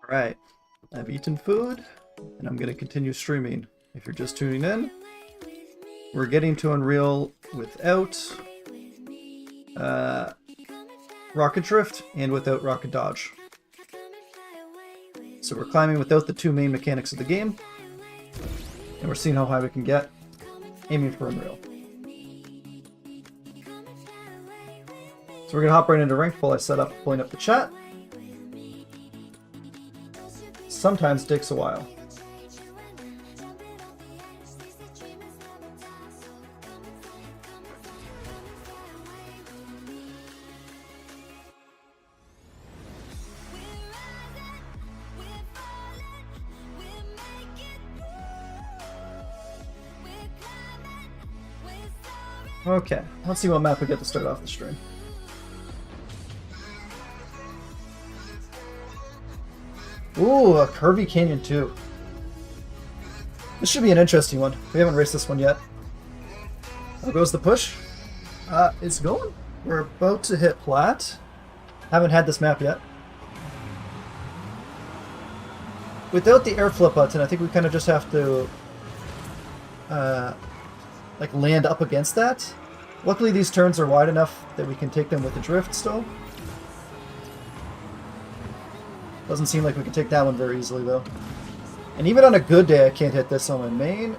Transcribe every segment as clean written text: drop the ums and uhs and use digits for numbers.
Alright, I've eaten food, and I'm going to continue streaming. If you're just tuning in, we're getting to Unreal without Rocket Drift and without Rocket Dodge. So we're climbing without the two main mechanics of the game, and we're seeing how high we can get, aiming for Unreal. So we're going to hop right into ranked while I set up, pulling up the chat. Sometimes takes a while. Okay, let's see what map we get to start off the stream. Ooh, a Curvy Canyon 2. This should be an interesting one. We haven't raced this one yet. How goes the push? It's going. We're about to hit plat. Haven't had this map yet. Without the air flip button, I think we kind of just have to like land up against that. Luckily these turns are wide enough that we can take them with the drift still. Doesn't seem like we can take that one very easily though. And even on a good day I can't hit this on my main.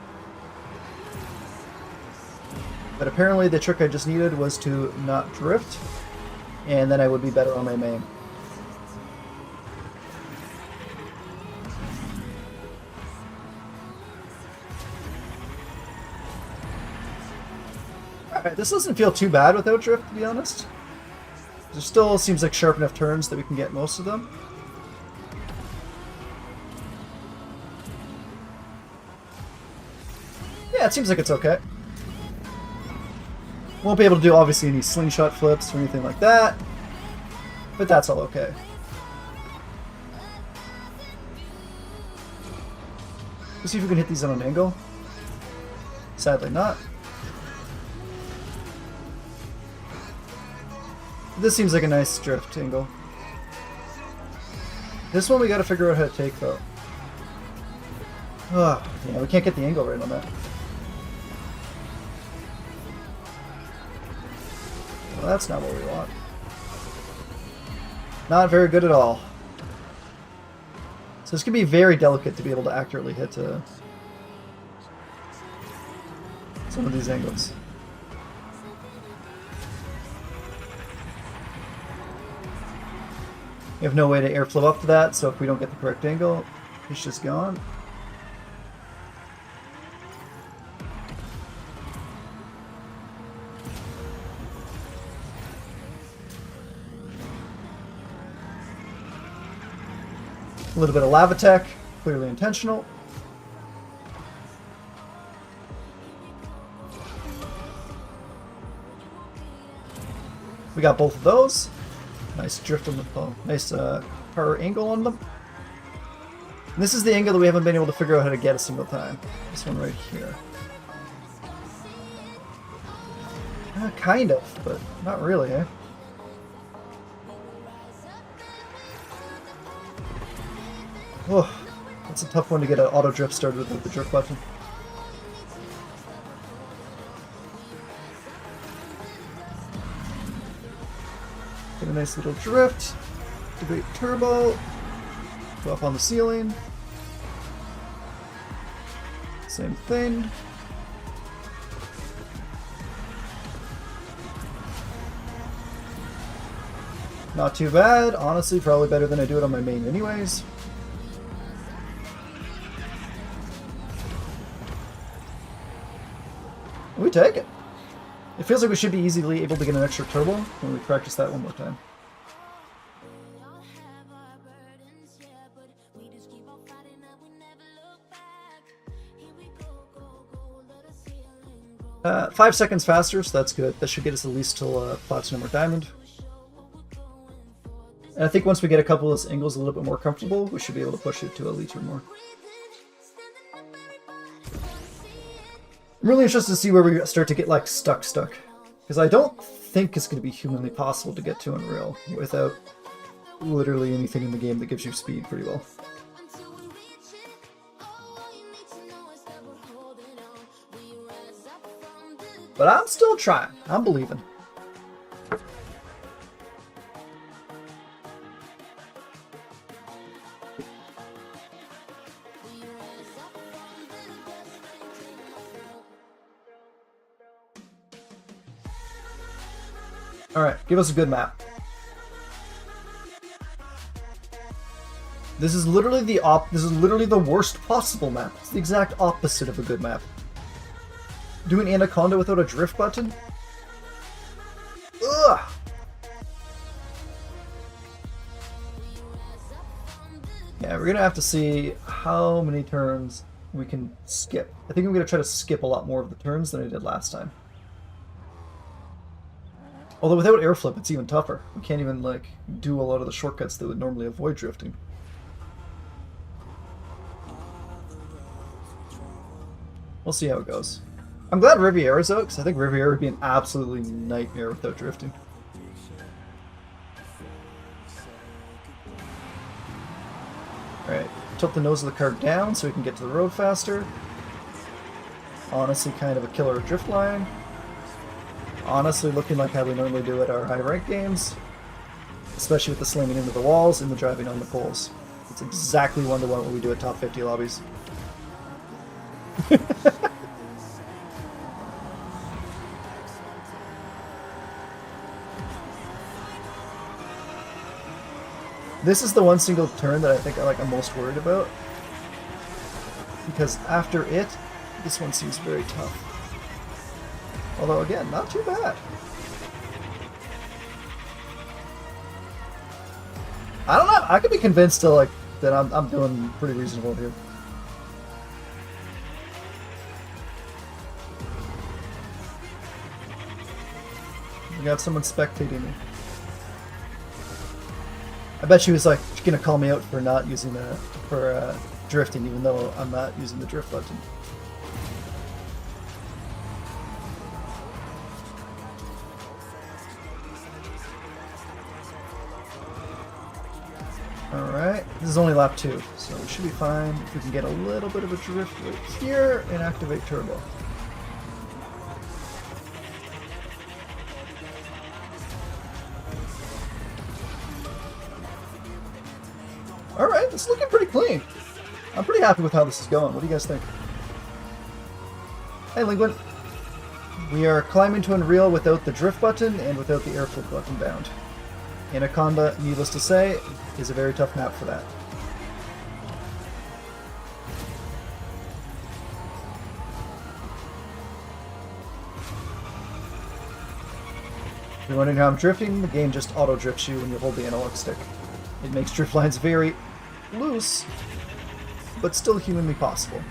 But apparently the trick I just needed was to not drift, and then I would be better on my main. Alright, this doesn't feel too bad without drift, to be honest. There still seems like sharp enough turns that we can get most of them. Yeah, it seems like it's okay. Won't be able to do, obviously, any slingshot flips or anything like that, but that's all okay. Let's see if we can hit these on an angle. Sadly not. This seems like a nice drift angle. This one we gotta figure out how to take, though. Oh, yeah, we can't get the angle right on that. Well, that's not what we want. Not very good at all. So this can be very delicate to be able to accurately hit some of these angles. We have no way to air flip up to that, so if we don't get the correct angle, it's just gone. A little bit of lava tech, clearly intentional. We got both of those. Nice drift on the nice power angle on them. And this is the angle that we haven't been able to figure out how to get a single time. This one right here. Kind of, but not really, eh? Oh, that's a tough one to get an auto drift started with the drift button. Get a nice little drift. Activate turbo. Go up on the ceiling. Same thing. Not too bad. Honestly, probably better than I do it on my main anyways. We take it. It feels like we should be easily able to get an extra turbo when we practice that one more time. 5 seconds faster, so that's good. That should get us at least till Platinum or Diamond. And I think once we get a couple of those angles a little bit more comfortable, we should be able to push it to Elite or more. I'm really interested to see where we start to get like stuck. Because I don't think it's going to be humanly possible to get to Unreal without literally anything in the game that gives you speed pretty well. But I'm still trying. I'm believing. Alright, give us a good map. This is literally the worst possible map. It's the exact opposite of a good map. Doing Anaconda without a drift button? Ugh! Yeah, we're gonna have to see how many turns we can skip. I think I'm gonna try to skip a lot more of the turns than I did last time. Although without air flip, it's even tougher. We can't even, like, do a lot of the shortcuts that would normally avoid drifting. We'll see how it goes. I'm glad Riviera's out, because I think Riviera would be an absolutely nightmare without drifting. Alright, tilt the nose of the car down so we can get to the road faster. Honestly, kind of a killer drift line. Honestly, looking like how we normally do at our high rank games. Especially with the slamming into the walls and the driving on the poles. It's exactly 1-to-1 what we do at top 50 lobbies. This is the one single turn that I think I'm most worried about. Because after it, this one seems very tough. Although again, not too bad. I don't know. I could be convinced to like that I'm doing pretty reasonable here. We got someone spectating me. I bet she was like gonna call me out for not using drifting, even though I'm not using the drift button. Alright, this is only lap 2, so we should be fine if we can get a little bit of a drift right here and activate turbo. Alright, it's looking pretty clean. I'm pretty happy with how this is going. What do you guys think? Hey, Linguin. We are climbing to Unreal without the drift button and without the air flip button bound. Anaconda, needless to say, is a very tough map for that. If you're wondering how I'm drifting, the game just auto-drifts you when you hold the analog stick. It makes drift lines very loose, but still humanly possible.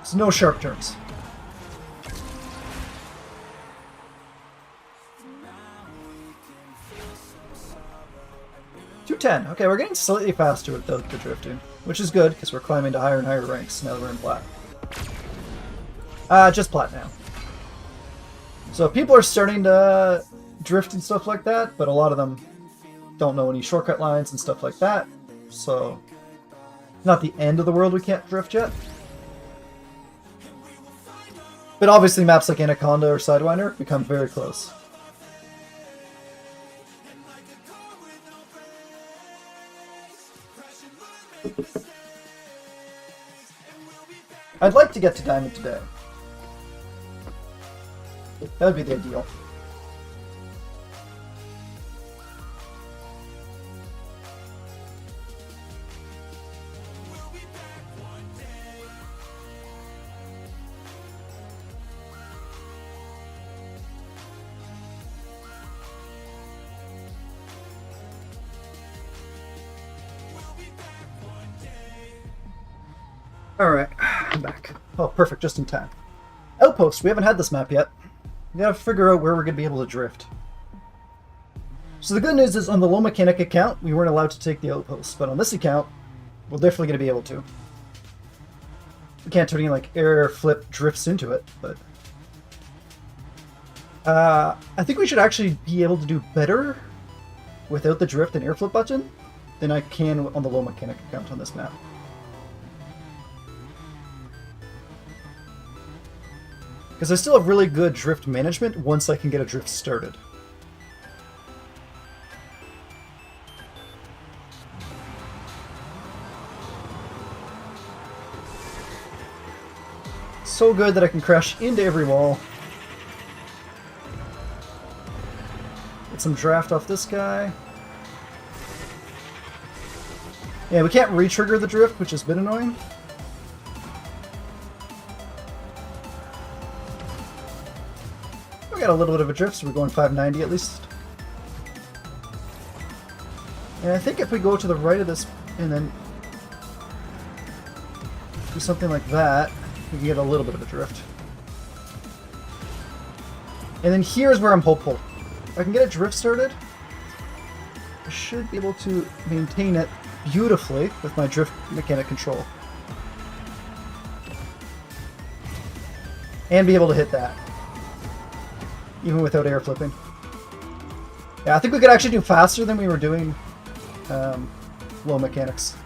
So no sharp turns. .210. Okay, we're getting slightly faster without the drifting, which is good because we're climbing to higher and higher ranks now that we're in plat. Just plat now. So people are starting to drift and stuff like that, but a lot of them don't know any shortcut lines and stuff like that. So, not the end of the world we can't drift yet. But obviously maps like Anaconda or Sidewinder become very close. I'd like to get to Diamond today. That would be the ideal. Alright, I'm back. Oh, perfect, just in time. Outpost, we haven't had this map yet. We gotta figure out where we're gonna be able to drift. So the good news is on the low mechanic account, we weren't allowed to take the outpost, but on this account, we're definitely gonna be able to. We can't turn any like air flip drifts into it, but I think we should actually be able to do better without the drift and air flip button than I can on the low mechanic account on this map. Because I still have really good drift management once I can get a drift started. So good that I can crash into every wall. Get some draft off this guy. Yeah, we can't re-trigger the drift, which has been annoying. We got a little bit of a drift, so we're going 590 at least. And I think if we go to the right of this and then do something like that, we can get a little bit of a drift. And then here's where I'm hopeful. If I can get a drift started, I should be able to maintain it beautifully with my drift mechanic control. And be able to hit that. Even without air flipping. Yeah, I think we could actually do faster than we were doing low mechanics.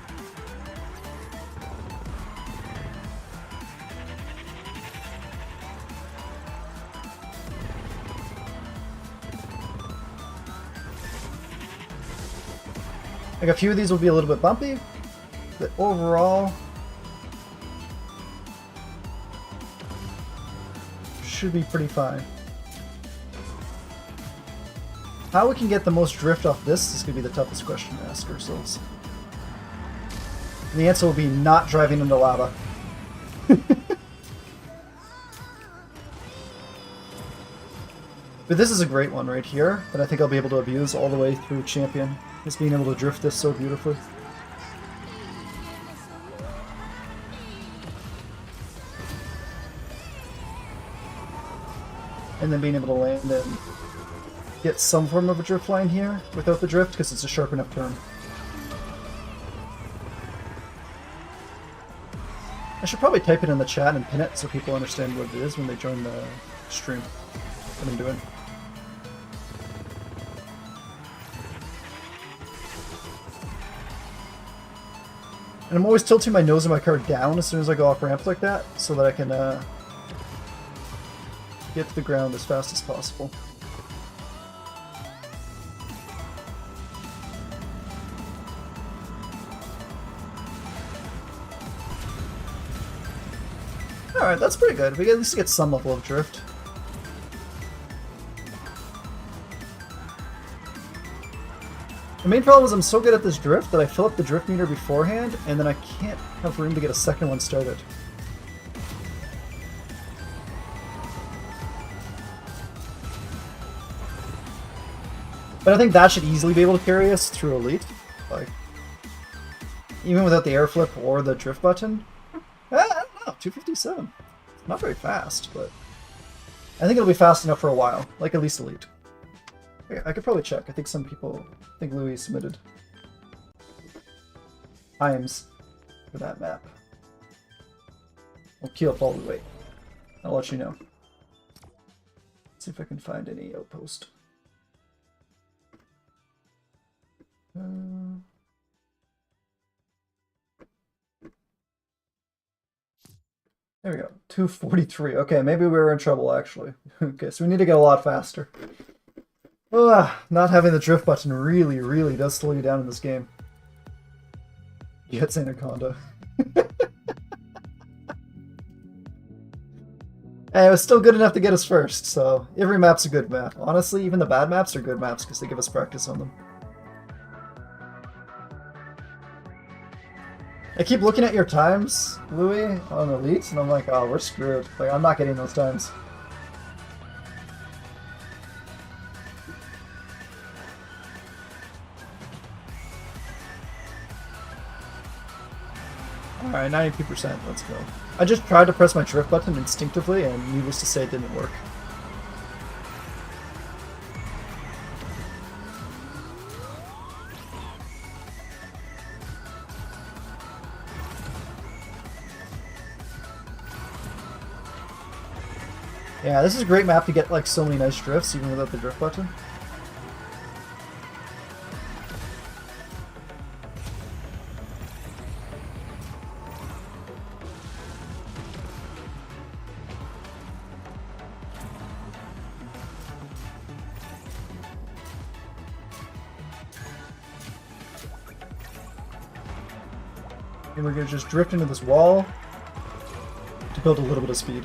Like a few of these will be a little bit bumpy, but overall should be pretty fine. How we can get the most drift off this is going to be the toughest question to ask ourselves. And the answer will be not driving into lava. But this is a great one right here that I think I'll be able to abuse all the way through Champion. Just being able to drift this so beautifully. And then being able to land and get some form of a drift line here without the drift because it's a sharp enough turn. I should probably type it in the chat and pin it so people understand what it is when they join the stream. What I'm doing. And I'm always tilting my nose of my car down as soon as I go off ramps like that, so that I can get to the ground as fast as possible. Alright, that's pretty good. We at least get some level of drift. The main problem is I'm so good at this drift that I fill up the drift meter beforehand, and then I can't have room to get a second one started. But I think that should easily be able to carry us through Elite. Like, even without the air flip or the drift button. I don't know, 257. Not very fast, but I think it'll be fast enough for a while, like at least Elite. I could probably check. I think some people think Louis submitted times for that map. We'll queue up while we wait. I'll let you know. See if I can find any outpost. There we go. 243. Okay, maybe we were in trouble actually. Okay, so we need to get a lot faster. Not having the drift button really, really does slow you down in this game. Gets Anaconda. Hey, it was still good enough to get us first, so every map's a good map. Honestly, even the bad maps are good maps because they give us practice on them. I keep looking at your times, Louis, on Elite, and I'm like, oh, we're screwed. Like, I'm not getting those times. Alright, 92%, let's go. I just tried to press my drift button instinctively, and needless to say, it didn't work. Yeah, this is a great map to get like so many nice drifts even without the drift button. And we're going to just drift into this wall to build a little bit of speed.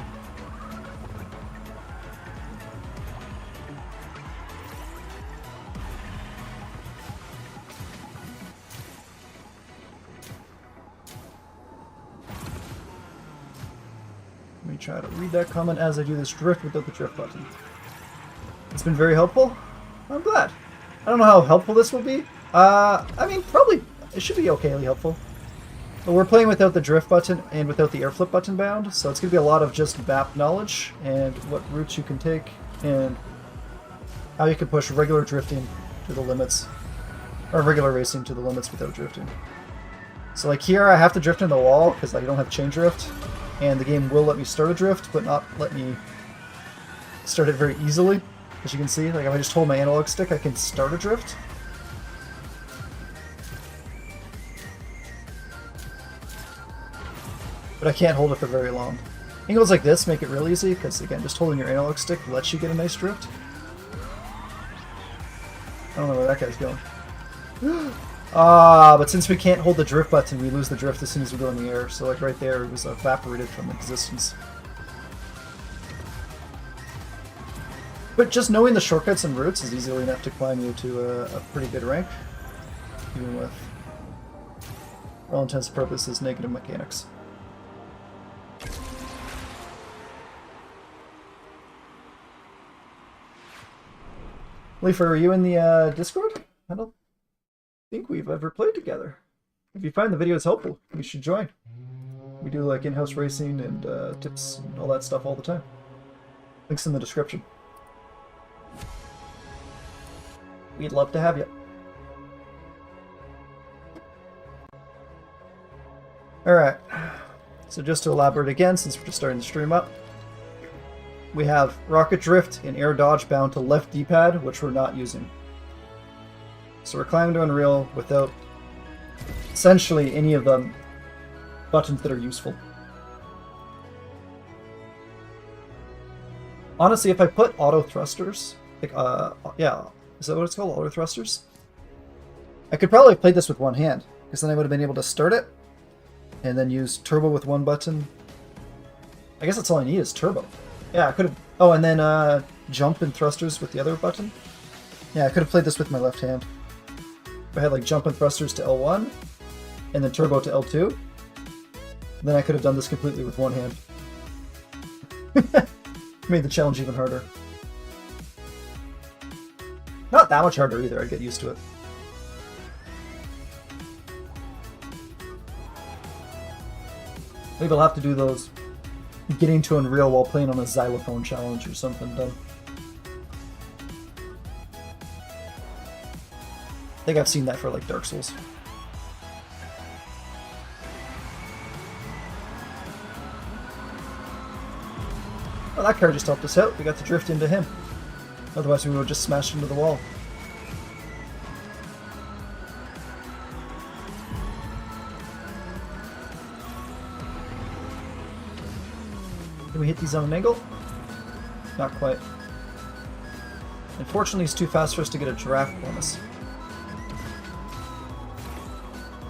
Let me try to read that comment as I do this drift without the drift button. It's been very helpful. I'm glad. I don't know how helpful this will be. I mean, probably it should be okayly helpful. But we're playing without the drift button and without the air flip button bound, so it's going to be a lot of just map knowledge and what routes you can take and how you can push regular drifting to the limits, or regular racing to the limits without drifting. So like here I have to drift in the wall because I don't have chain drift, and the game will let me start a drift but not let me start it very easily. As you can see, like if I just hold my analog stick I can start a drift. But I can't hold it for very long. Angles like this make it real easy, because again, just holding your analog stick lets you get a nice drift. I don't know where that guy's going. But since we can't hold the drift button, we lose the drift as soon as we go in the air. So like right there, it was evaporated from existence. But just knowing the shortcuts and routes is easily enough to climb you to a pretty good rank, even with, for all intents and purposes, negative mechanics. Leafer, are you in the Discord? I don't think we've ever played together. If you find the videos helpful, you should join. We do like in-house racing and tips and all that stuff all the time. Links in the description. We'd love to have you. Alright, so just to elaborate again, since we're just starting the stream up, we have rocket drift and air dodge bound to left D-pad, which we're not using. So we're climbing to Unreal without essentially any of the buttons that are useful. Honestly, if I put auto thrusters, like, yeah, is that what it's called? Auto thrusters? I could probably have played this with one hand, because then I would have been able to start it, and then use turbo with one button. I guess that's all I need is turbo. Yeah, I could have... Oh, and then jump and thrusters with the other button. Yeah, I could have played this with my left hand. If I had like jump and thrusters to L1, and then turbo to L2, then I could have done this completely with one hand. Made the challenge even harder. Not that much harder either, I'd get used to it. Maybe I'll have to do those getting to Unreal while playing on a xylophone challenge or something dumb. I think I've seen that for like Dark Souls. Well, that car just helped us out. We got to drift into him. Otherwise we would have just smashed into the wall. Can we hit these on an angle? Not quite. Unfortunately, he's too fast for us to get a draft bonus.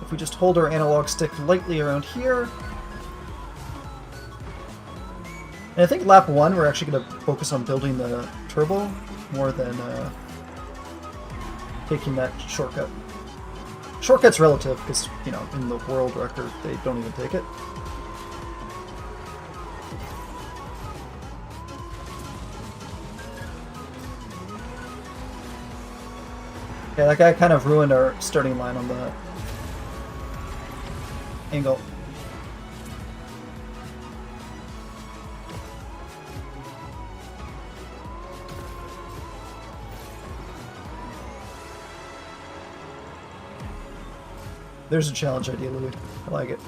If we just hold our analog stick lightly around here... And I think lap 1 we're actually going to focus on building the turbo more than taking that shortcut. Shortcut's relative, because, you know, in the world record they don't even take it. Yeah, that guy kind of ruined our starting line on the angle. There's a challenge idea, Louis. I like it.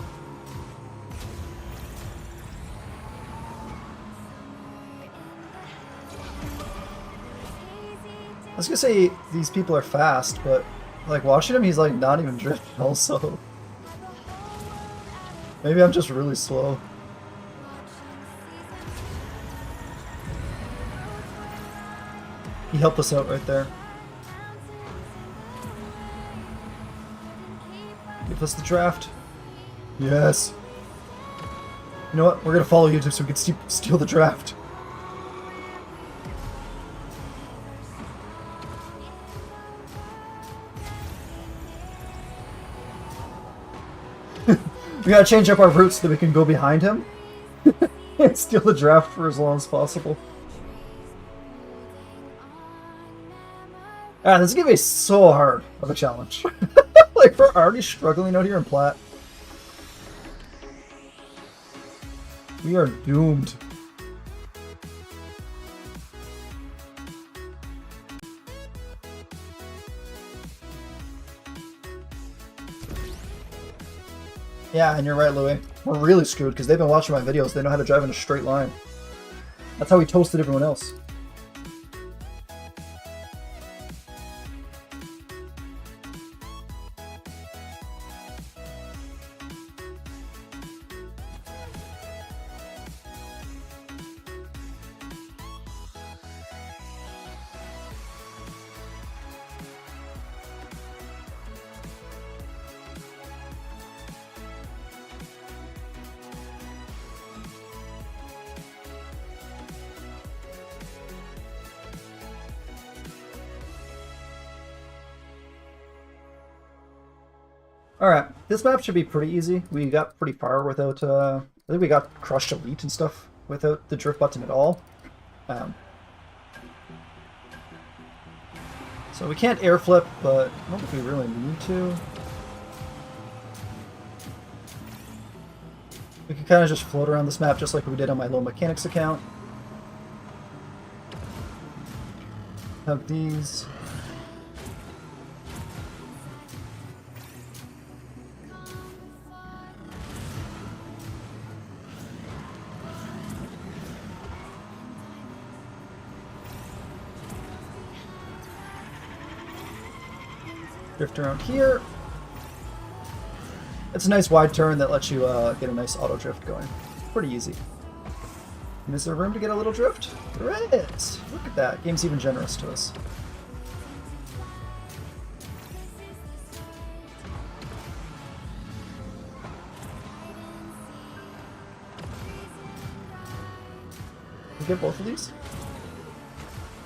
was gonna say these people are fast, but like watching him, he's like not even drifting also. Maybe I'm just really slow. He helped us out right there. Give us the draft. Yes. You know what? We're gonna follow you so we can steal the draft. We gotta change up our route so that we can go behind him and steal the draft for as long as possible. Ah, this giveaway is so hard of a challenge. Like, we're already struggling out here in Plat. We are doomed. Yeah, and you're right, Louis. We're really screwed because they've been watching my videos. They know how to drive in a straight line. That's how we toasted everyone else. Alright, this map should be pretty easy. We got pretty far without, I think we got crushed elite and stuff without the drift button at all. So we can't air flip, but I don't think we really need to. We can kind of just float around this map just like we did on my Low Mechanics account. Have these. Drift around here. It's a nice wide turn that lets you get a nice auto drift going. Pretty easy. And is there room to get a little drift? There is! Look at that. Game's even generous to us. Can we get both of these?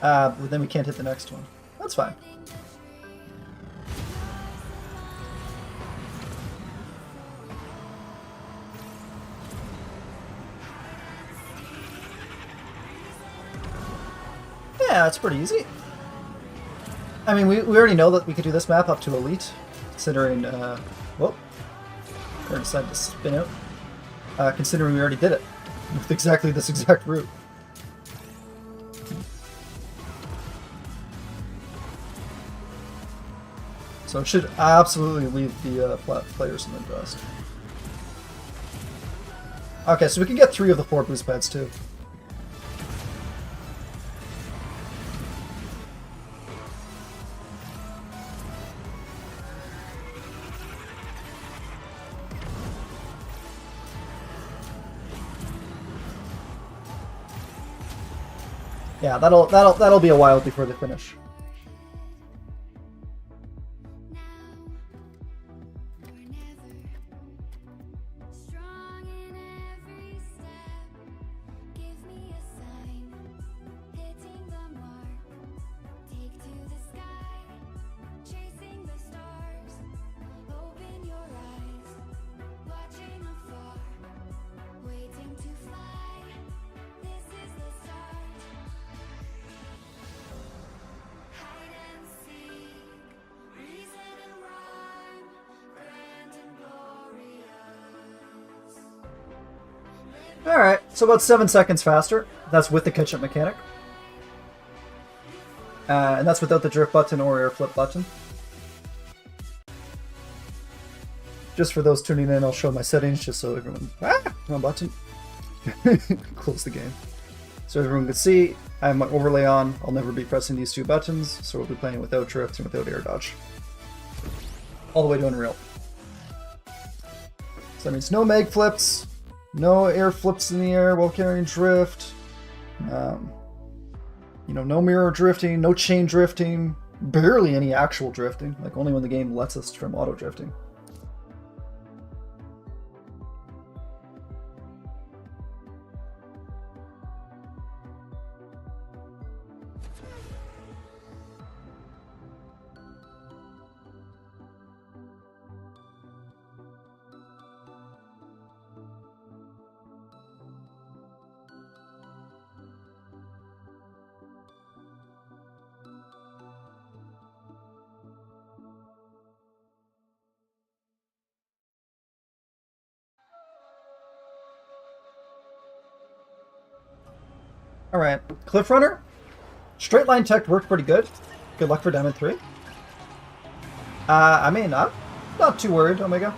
But then we can't hit the next one. That's fine. Yeah, it's pretty easy. I mean, we already know that we could do this map up to Elite, considering, whoop, I decided to spin out, considering we already did it, with exactly this exact route. So it should absolutely leave the players in the dust. Okay, so we can get 3 of the 4 boost pads too. Yeah, that'll be a while before they finish. Alright, so about 7 seconds faster. That's with the catch-up mechanic. And that's without the drift button or air flip button. Just for those tuning in, I'll show my settings just so everyone... Ah! Wrong button. Close the game. So everyone can see. I have my overlay on. I'll never be pressing these two buttons, so we'll be playing without drift and without air dodge. All the way to Unreal. So that means no mag flips, no air flips in the air while carrying drift, you know, no mirror drifting, no chain drifting, barely any actual drifting, like only when the game lets us from auto drifting. Alright, Cliff Runner. Straight line tech worked pretty good. Good luck for Diamond 3. I mean, I'm not too worried, Omega.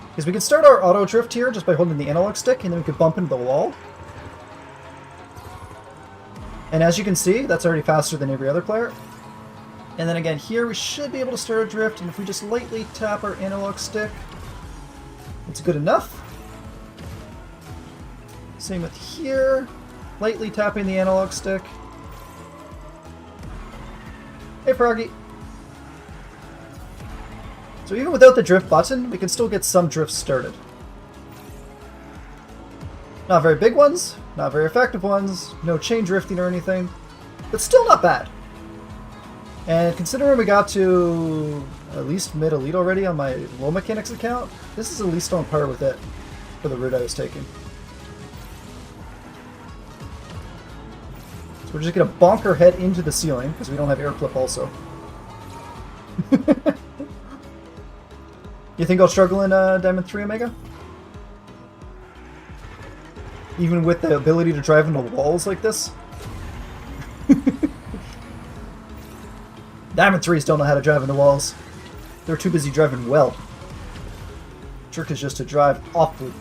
Because we could start our auto drift here just by holding the analog stick, and then we could bump into the wall. And as you can see, that's already faster than every other player. And then again, here we should be able to start a drift, and if we just lightly tap our analog stick, it's good enough. Same with here, lightly tapping the analog stick. Hey, Froggy. So even without the drift button, we can still get some drifts started. Not very big ones, not very effective ones, no chain drifting or anything, but still not bad. And considering we got to at least mid-elite already on my low mechanics account, this is at least on par with it for the route I was taking. We're just going to bonk our head into the ceiling, because we don't have air flip also. You think I'll struggle in Diamond 3 Omega? Even with the ability to drive into walls like this? Diamond 3s don't know how to drive into walls. They're too busy driving well. Trick is just to drive awfully.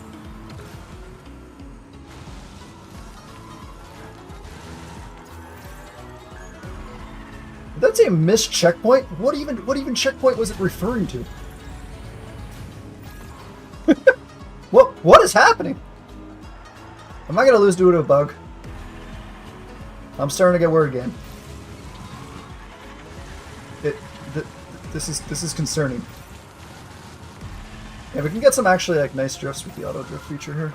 That's a missed checkpoint. What even checkpoint was it referring to? What is happening? Am I gonna lose due to a bug? I'm starting to get worried again. This is concerning. Yeah, we can get some actually like nice drifts with the auto drift feature here.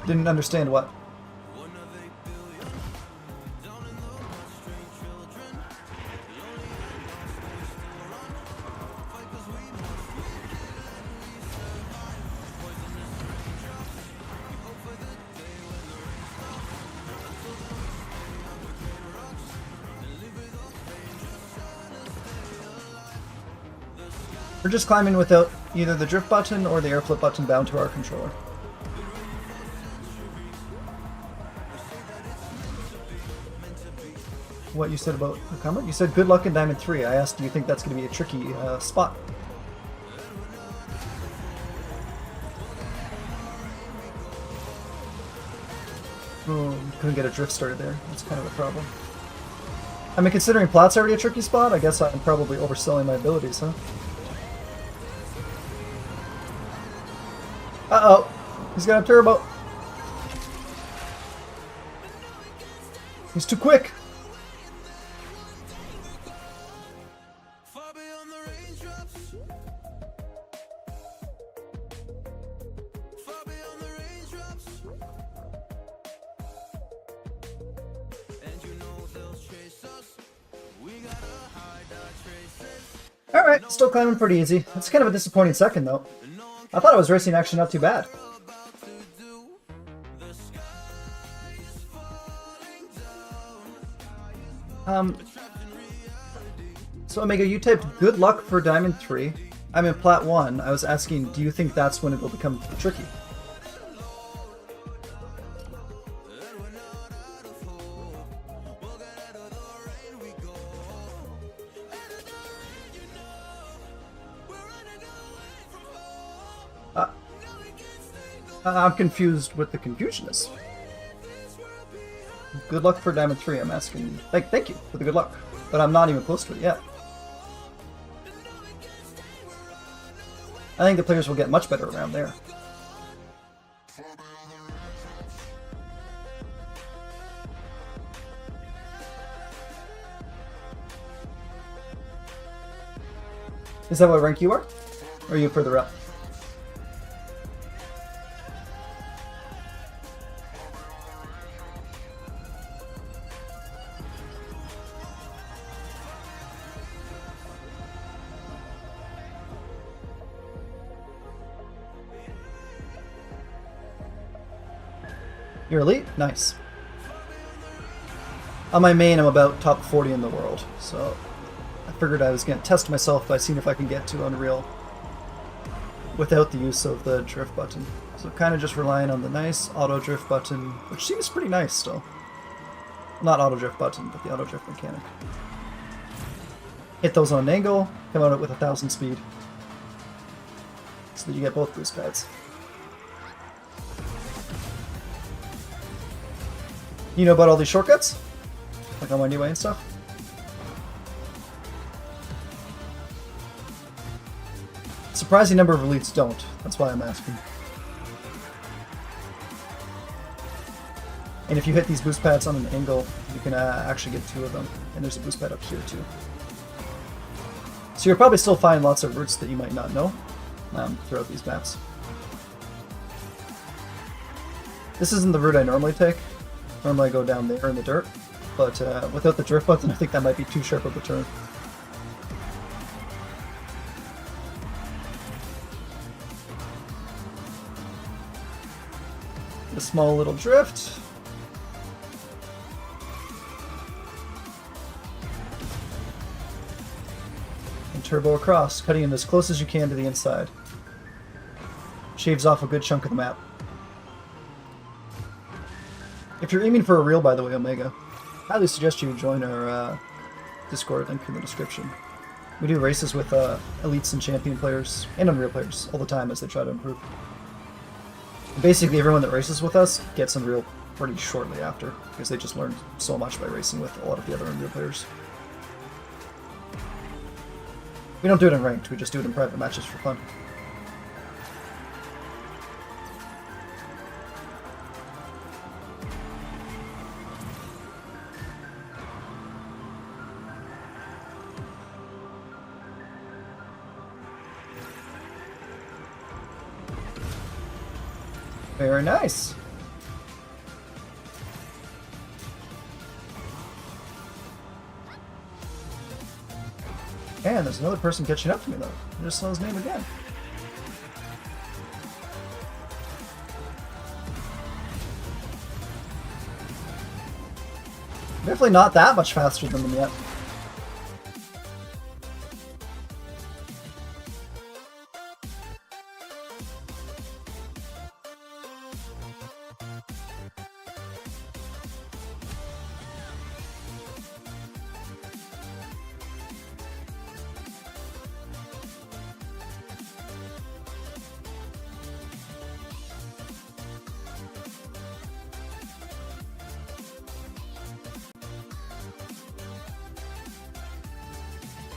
Didn't understand what. We're just climbing without either the drift button or the air flip button bound to our controller. What you said about the comment? You said good luck in Diamond 3. I asked, do you think that's going to be a tricky spot? Couldn't get a drift started there. That's kind of a problem. I mean, considering Plat's already a tricky spot, I guess I'm probably overselling my abilities, huh? Uh-oh. He's got a turbo. He's too quick. Alright, still climbing pretty easy. It's kind of a disappointing second, though. I thought I was racing actually not too bad. So Omega, you typed good luck for Diamond 3. I'm in Plat 1. I was asking, do you think that's when it will become tricky? I'm confused with the Confucianist. Good luck for Diamond 3, I'm asking. Thank you for the good luck. But I'm not even close to it yet. I think the players will get much better around there. Is that what rank you are? Or are you further up? You're elite? Nice. On my main, I'm about top 40 in the world, so I figured I was going to test myself by seeing if I can get to Unreal without the use of the drift button. So kind of just relying on the nice auto drift button, which seems pretty nice still. Not auto drift button, but the auto drift mechanic. Hit those on an angle, come out with 1,000 speed. So that you get both boost pads. You know about all these shortcuts? Like on my new way and stuff? Surprising number of elites don't. That's why I'm asking. And if you hit these boost pads on an angle, you can actually get 2 of them. And there's a boost pad up here too. So you'll probably still find lots of routes that you might not know throughout these maps. This isn't the route I normally take. Normally I go down there in the dirt, but without the drift button I think that might be too sharp of a turn. A small little drift. And turbo across, cutting in as close as you can to the inside. Shaves off a good chunk of the map. If you're aiming for a reel, by the way, Omega, I highly suggest you join our Discord, link in the description. We do races with elites and champion players, and Unreal players, all the time as they try to improve. Basically, everyone that races with us gets Unreal pretty shortly after, because they just learned so much by racing with a lot of the other Unreal players. We don't do it in ranked, we just do it in private matches for fun. Very nice. And there's another person catching up to me though. I just saw his name again. Definitely not that much faster than them yet.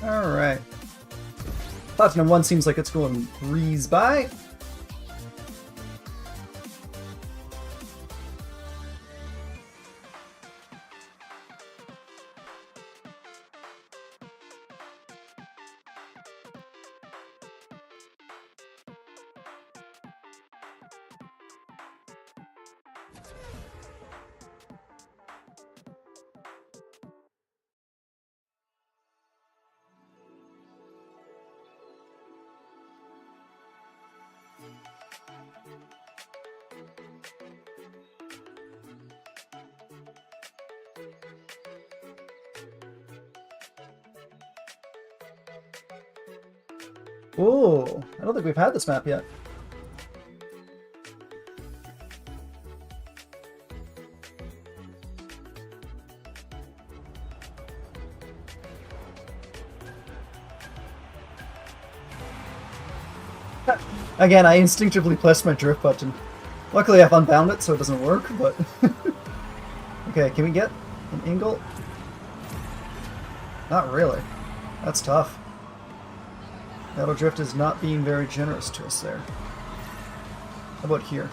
Alright. Platinum 1 seems like it's going breeze by. Ooh, I don't think we've had this map yet. Again, I instinctively pressed my drift button. Luckily I've unbound it so it doesn't work, but... Okay, can we get an angle? Not really. That's tough. Auto drift is not being very generous to us there. How about here?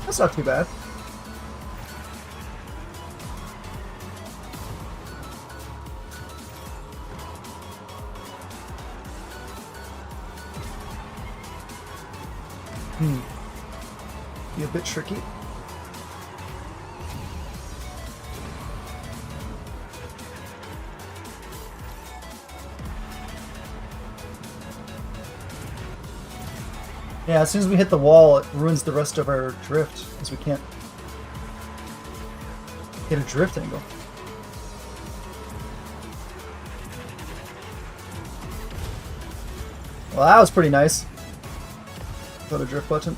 That's not too bad. Be a bit tricky. Yeah, as soon as we hit the wall, it ruins the rest of our drift, because we can't get a drift angle. Well, that was pretty nice. Got a drift button.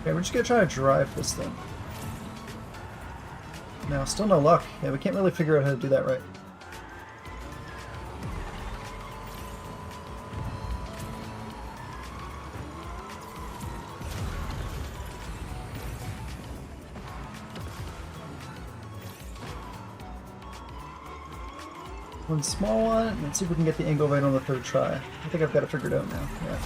Okay, we're just gonna try to drive this thing. No, still no luck. Yeah, we can't really figure out how to do that right. One small one, and let's see if we can get the angle right on the third try. I think I've got it figured out now. Yeah.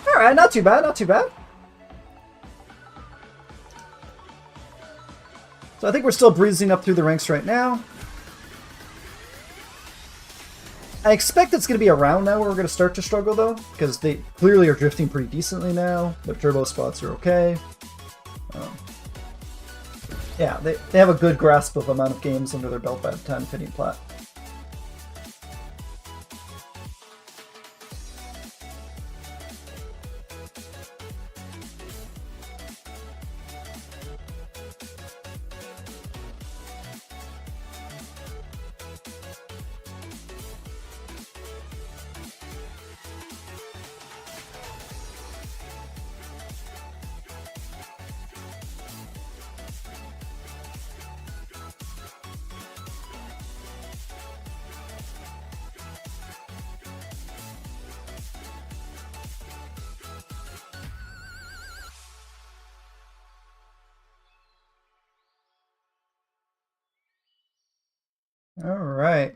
Alright, not too bad, not too bad. So I think we're still breezing up through the ranks right now. I expect it's going to be around now where we're going to start to struggle though, because they clearly are drifting pretty decently now. Their turbo spots are okay. Yeah, they have a good grasp of amount of games under their belt by the time of hitting plat. Alright.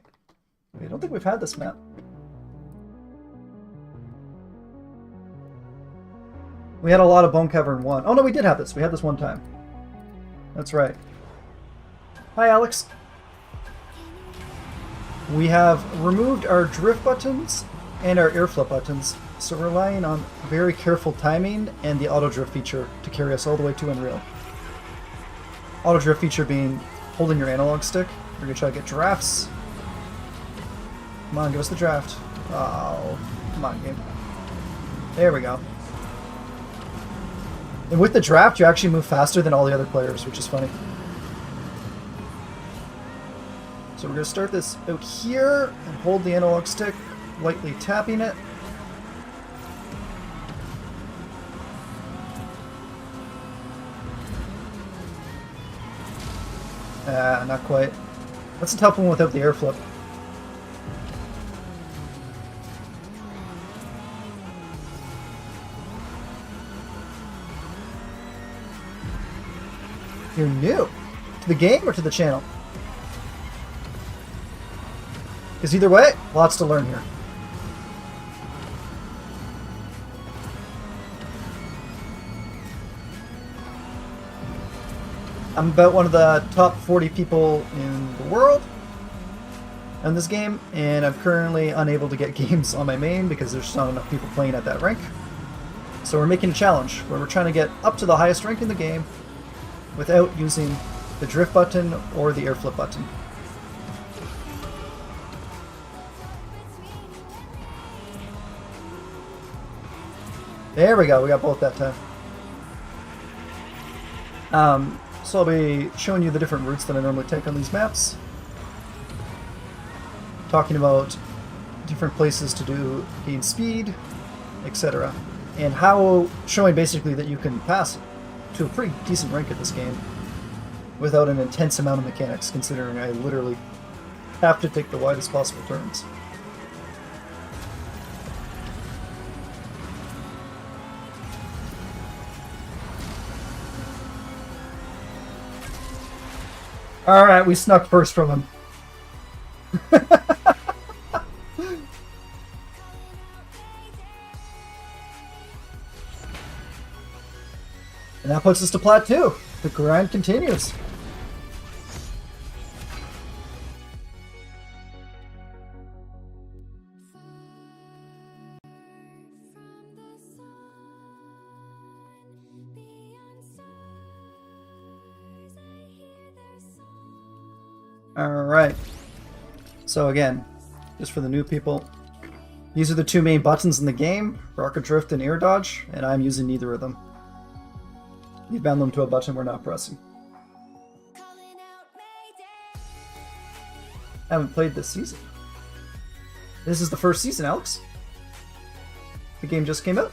I don't think we've had this map. We had a lot of Bone Cavern 1. Oh no, we did have this. We had this one time. That's right. Hi, Alex. We have removed our drift buttons and our air flip buttons, so we're relying on very careful timing and the auto drift feature to carry us all the way to Unreal. Auto drift feature being holding your analog stick. We're gonna try to get drafts. Come on, give us the draft. Oh, come on, game. There we go. And with the draft, you actually move faster than all the other players, which is funny. So we're gonna start this out here and hold the analog stick, lightly tapping it. Not quite. That's a tough one without the air flip. You're new to the game or to the channel? Because either way, lots to learn here. I'm about one of the top 40 people in the world in this game, and I'm currently unable to get games on my main because there's not enough people playing at that rank. So we're making a challenge where we're trying to get up to the highest rank in the game without using the drift button or the air flip button. There we go, we got both that time. So I'll be showing you the different routes that I normally take on these maps. talking about different places to gain speed, etc. And how showing basically that you can pass to a pretty decent rank at this game without an intense amount of mechanics, considering I literally have to take the widest possible turns. Alright, we snuck first from him. And that puts us to Plat 2. The grind continues. Alright. So again, just for the new people, these are the two main buttons in the game, Rocket Drift and Air Dodge, and I'm using neither of them. You bound them to a button we're not pressing. I haven't played this season. This is the first season, Alex. The game just came out.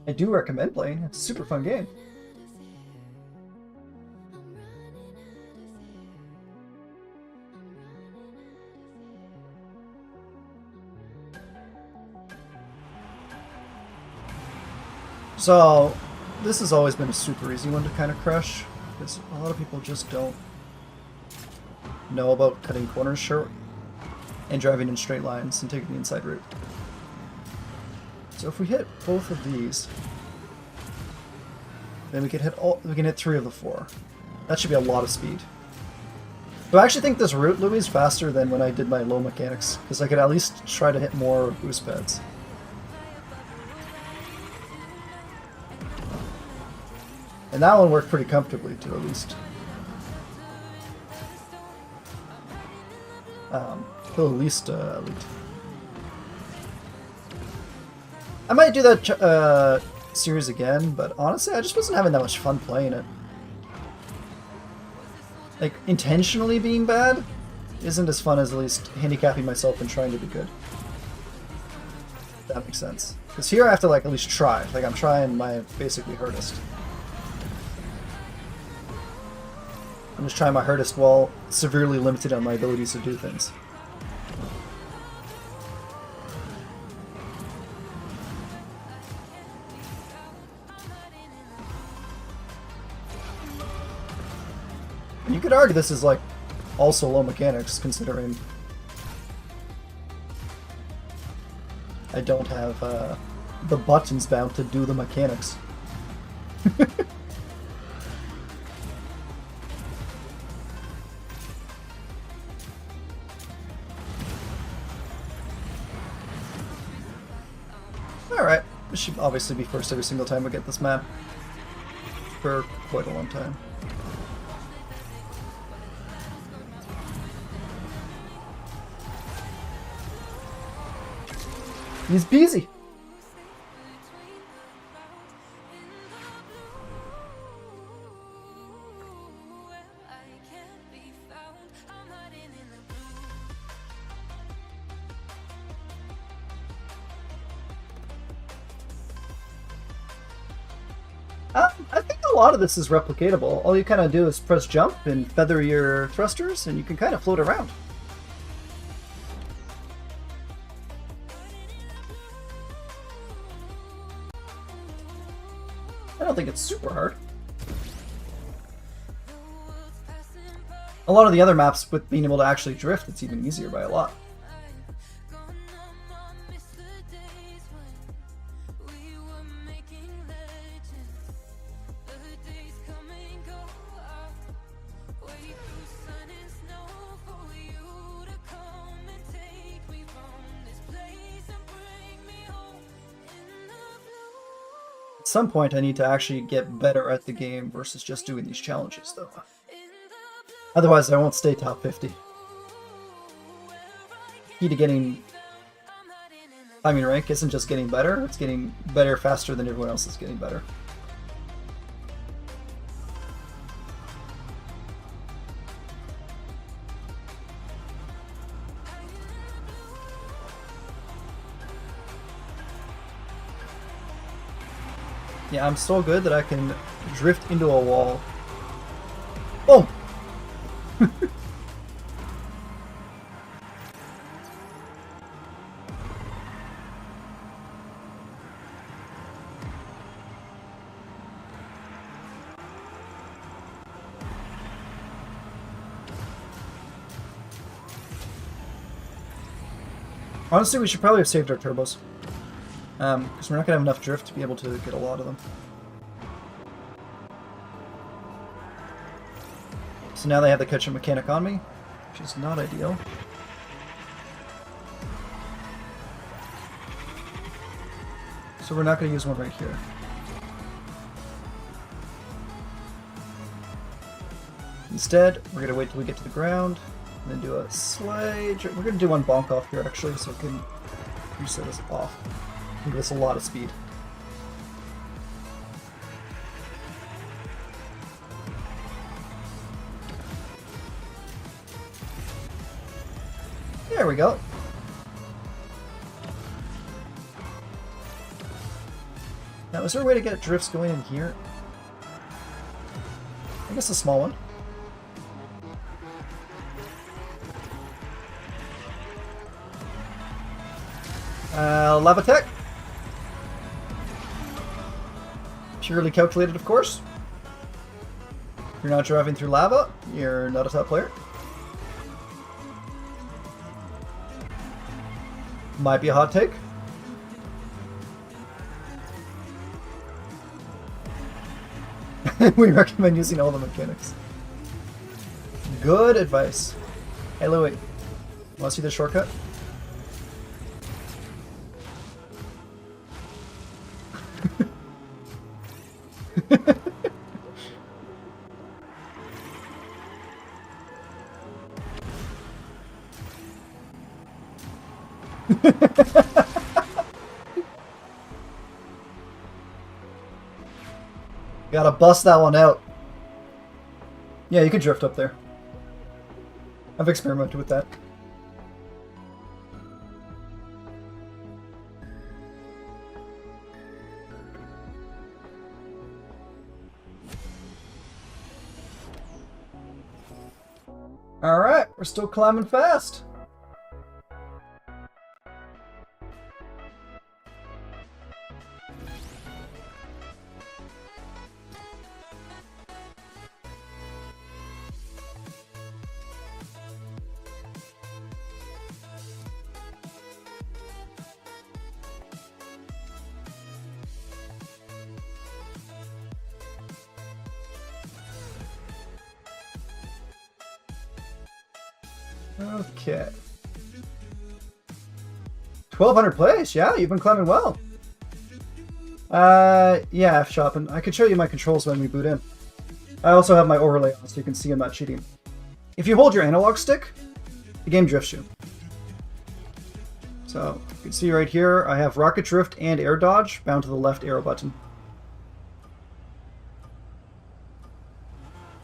I do recommend playing. It's a super fun game. So, this has always been a super easy one to kind of crush, because a lot of people just don't know about cutting corners short and driving in straight lines and taking the inside route. So if we hit both of these, then we can hit 3 of the 4. That should be a lot of speed. So I actually think this route, Louis, is faster than when I did my low mechanics, because I could at least try to hit more boost pads. And that one worked pretty comfortably too, at least. Till at least elite. I might do that series again, but honestly, I just wasn't having that much fun playing it. Like, intentionally being bad isn't as fun as at least handicapping myself and trying to be good. If that makes sense. Because here I have to, like, at least try. Like, I'm trying my basically hardest. I'm just trying my hardest while severely limited on my abilities to do things. You could argue this is like also low mechanics, considering I don't have the buttons bound to do the mechanics. Alright, this should obviously be first every single time we get this map for quite a long time. He's busy. I think a lot of this is replicatable. All you kind of do is press jump and feather your thrusters, and you can kind of float around. I don't think it's super hard. A lot of the other maps, with being able to actually drift, it's even easier by a lot. At some point I need to actually get better at the game versus just doing these challenges, though. Otherwise, I won't stay top 50. Key to getting climbing rank isn't just getting better, it's getting better faster than everyone else is getting better. Yeah, I'm so good that I can drift into a wall. Boom! Honestly, we should probably have saved our turbos. Because we're not going to have enough drift to be able to get a lot of them. So now they have the catch-up mechanic on me, which is not ideal. So we're not going to use one right here. Instead, we're going to wait till we get to the ground, and then do a slide. We're going to do one bonk off here, actually, so we can reset us off. Give us a lot of speed. There we go. Now, is there a way to get drifts going in here? I guess a small one. Lava tech. Purely calculated, of course. If you're not driving through lava, you're not a top player. Might be a hot take. We recommend using all the mechanics. Good advice. Hey, Louie. Want to see the shortcut? Gotta bust that one out. Yeah, you could drift up there. I've experimented with that. Alright, we're still climbing fast. Okay. 1,200 plays. Yeah, you've been climbing well. Yeah, Shopping. I could show you my controls when we boot in. I also have my overlay on so you can see I'm not cheating. If you hold your analog stick, the game drifts you. So, you can see right here, I have rocket drift and air dodge bound to the left arrow button.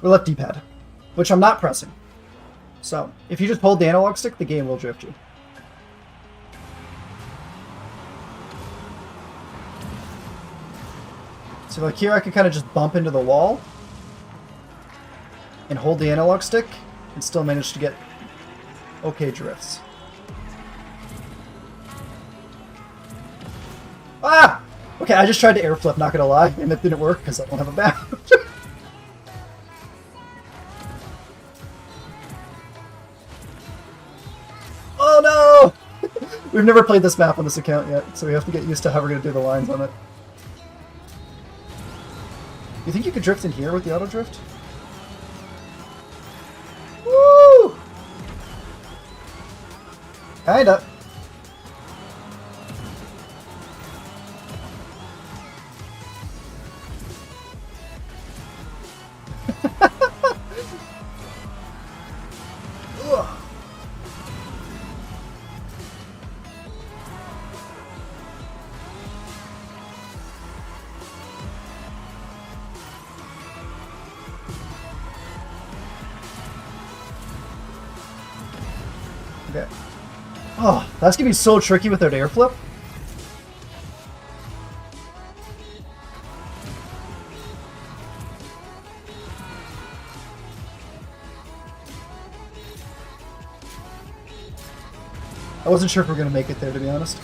Or left D-pad, which I'm not pressing. So, if you just hold the analog stick, the game will drift you. So like here I can kind of just bump into the wall and hold the analog stick and still manage to get okay drifts. Ah! Okay, I just tried to air flip, not gonna lie, and it didn't work because I don't have a bound. Oh no! We've never played this map on this account yet, so we have to get used to how we're gonna do the lines on it. You think you could drift in here with the auto drift? Woo! Kinda. Okay. Oh, that's gonna be so tricky with that air flip. I wasn't sure if we were gonna make it there, to be honest.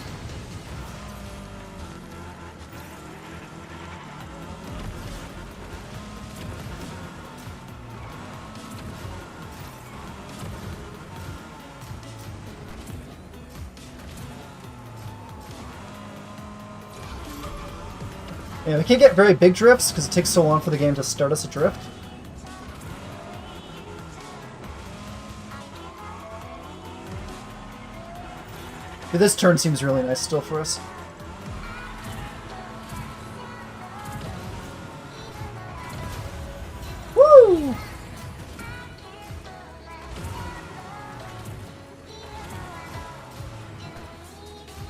Yeah, we can't get very big drifts because it takes so long for the game to start us a drift. But this turn seems really nice still for us. Woo!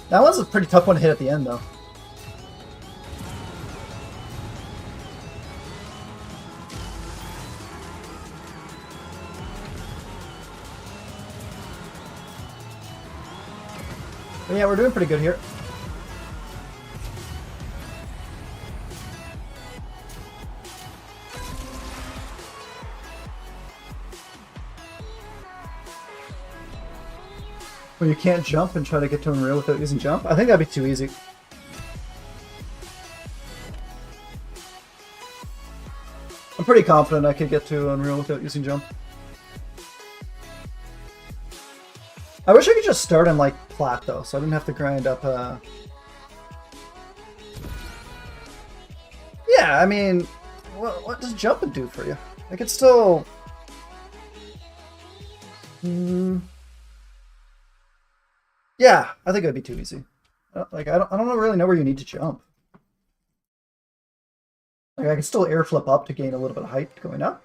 That one's a pretty tough one to hit at the end, though. But yeah, we're doing pretty good here. Well, you can't jump and try to get to Unreal without using jump? I think that'd be too easy. I'm pretty confident I could get to Unreal without using jump. I wish I could just start on, like, plat, though, so I didn't have to grind up, Yeah, I mean, what does jumping do for you? I could still... Yeah, I think it'd be too easy. Like, I don't really know where you need to jump. Like, I can still air flip up to gain a little bit of height going up.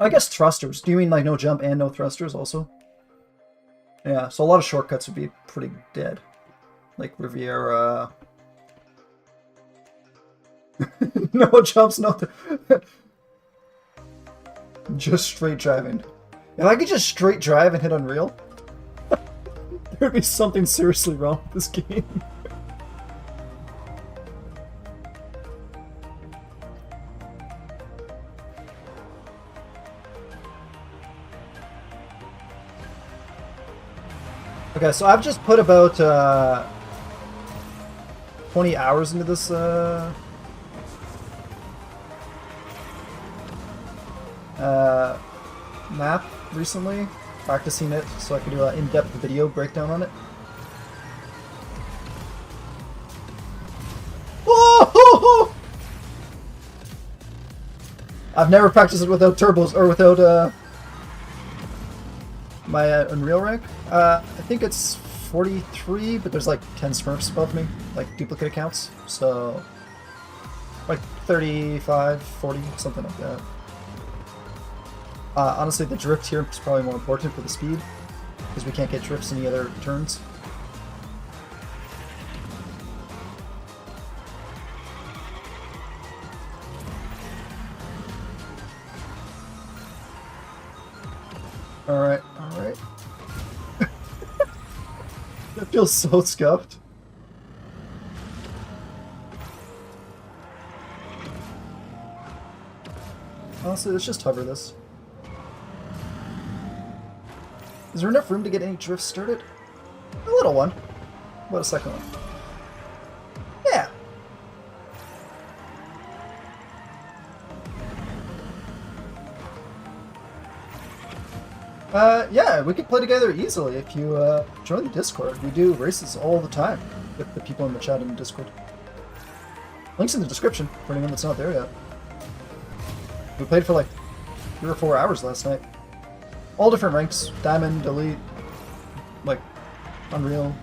I guess thrusters. Do you mean like no jump and no thrusters also? Yeah, so a lot of shortcuts would be pretty dead. Like Riviera. No jumps, no... Just straight driving. If I could just straight drive and hit Unreal, there'd be something seriously wrong with this game. Okay, so I've just put about 20 hours into this map recently, practicing it so I can do an in-depth video breakdown on it. Whoa! I've never practiced it without turbos or without my Unreal rank. I think it's 43, but there's like 10 Smurfs above me, like duplicate accounts, so like 35, 40, something like that. Honestly, the drift here is probably more important for the speed, because we can't get drifts any other turns. Alright, alright. That feels so scuffed. Honestly, let's just hover this. Is there enough room to get any drifts started? A little one. What a second one. Yeah. Yeah, we could play together easily if you join the Discord. We do races all the time with the people in the chat in the Discord. Link's in the description for anyone that's not there yet. We played for like 3 or 4 hours last night. All different ranks. Diamond, Elite, like, Unreal,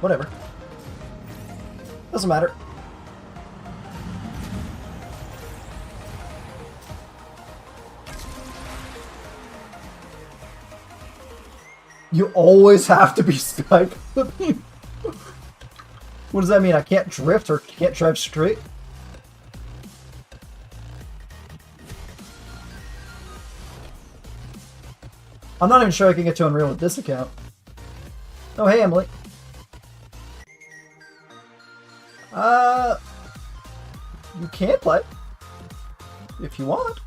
whatever. Doesn't matter. You always have to be Skype flipping. What does that mean? I can't drift or can't drive straight? I'm not even sure I can get to Unreal with this account. Oh, hey, Emily. You can play. If you want.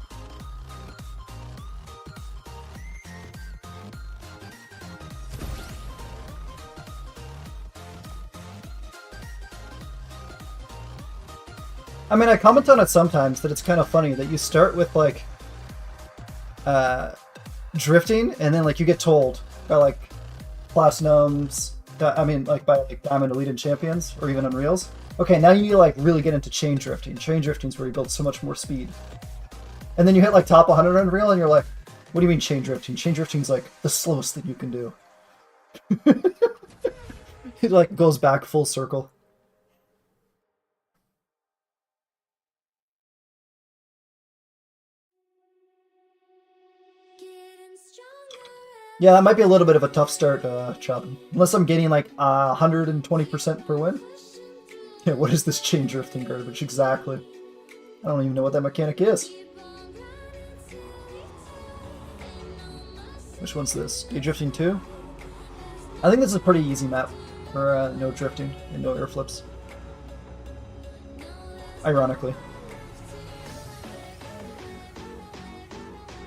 I mean, I comment on it sometimes that it's kind of funny that you start with, like, drifting, and then, like, you get told by, like, Platinums, I mean, like, by, like, Diamond Elite and Champions, or even Unreals. Okay, now you need to, like, really get into chain drifting. Chain drifting is where you build so much more speed. And then you hit, like, top 100 Unreal, and you're like, what do you mean chain drifting? Chain drifting's, like, the slowest that you can do. It, like, goes back full circle. Yeah, that might be a little bit of a tough start, Chop. Unless I'm getting like 120% per win. Yeah, what is this chain drifting garbage exactly? I don't even know what that mechanic is. Which one's this? Day drifting 2? I think this is a pretty easy map for no drifting and no air flips. Ironically.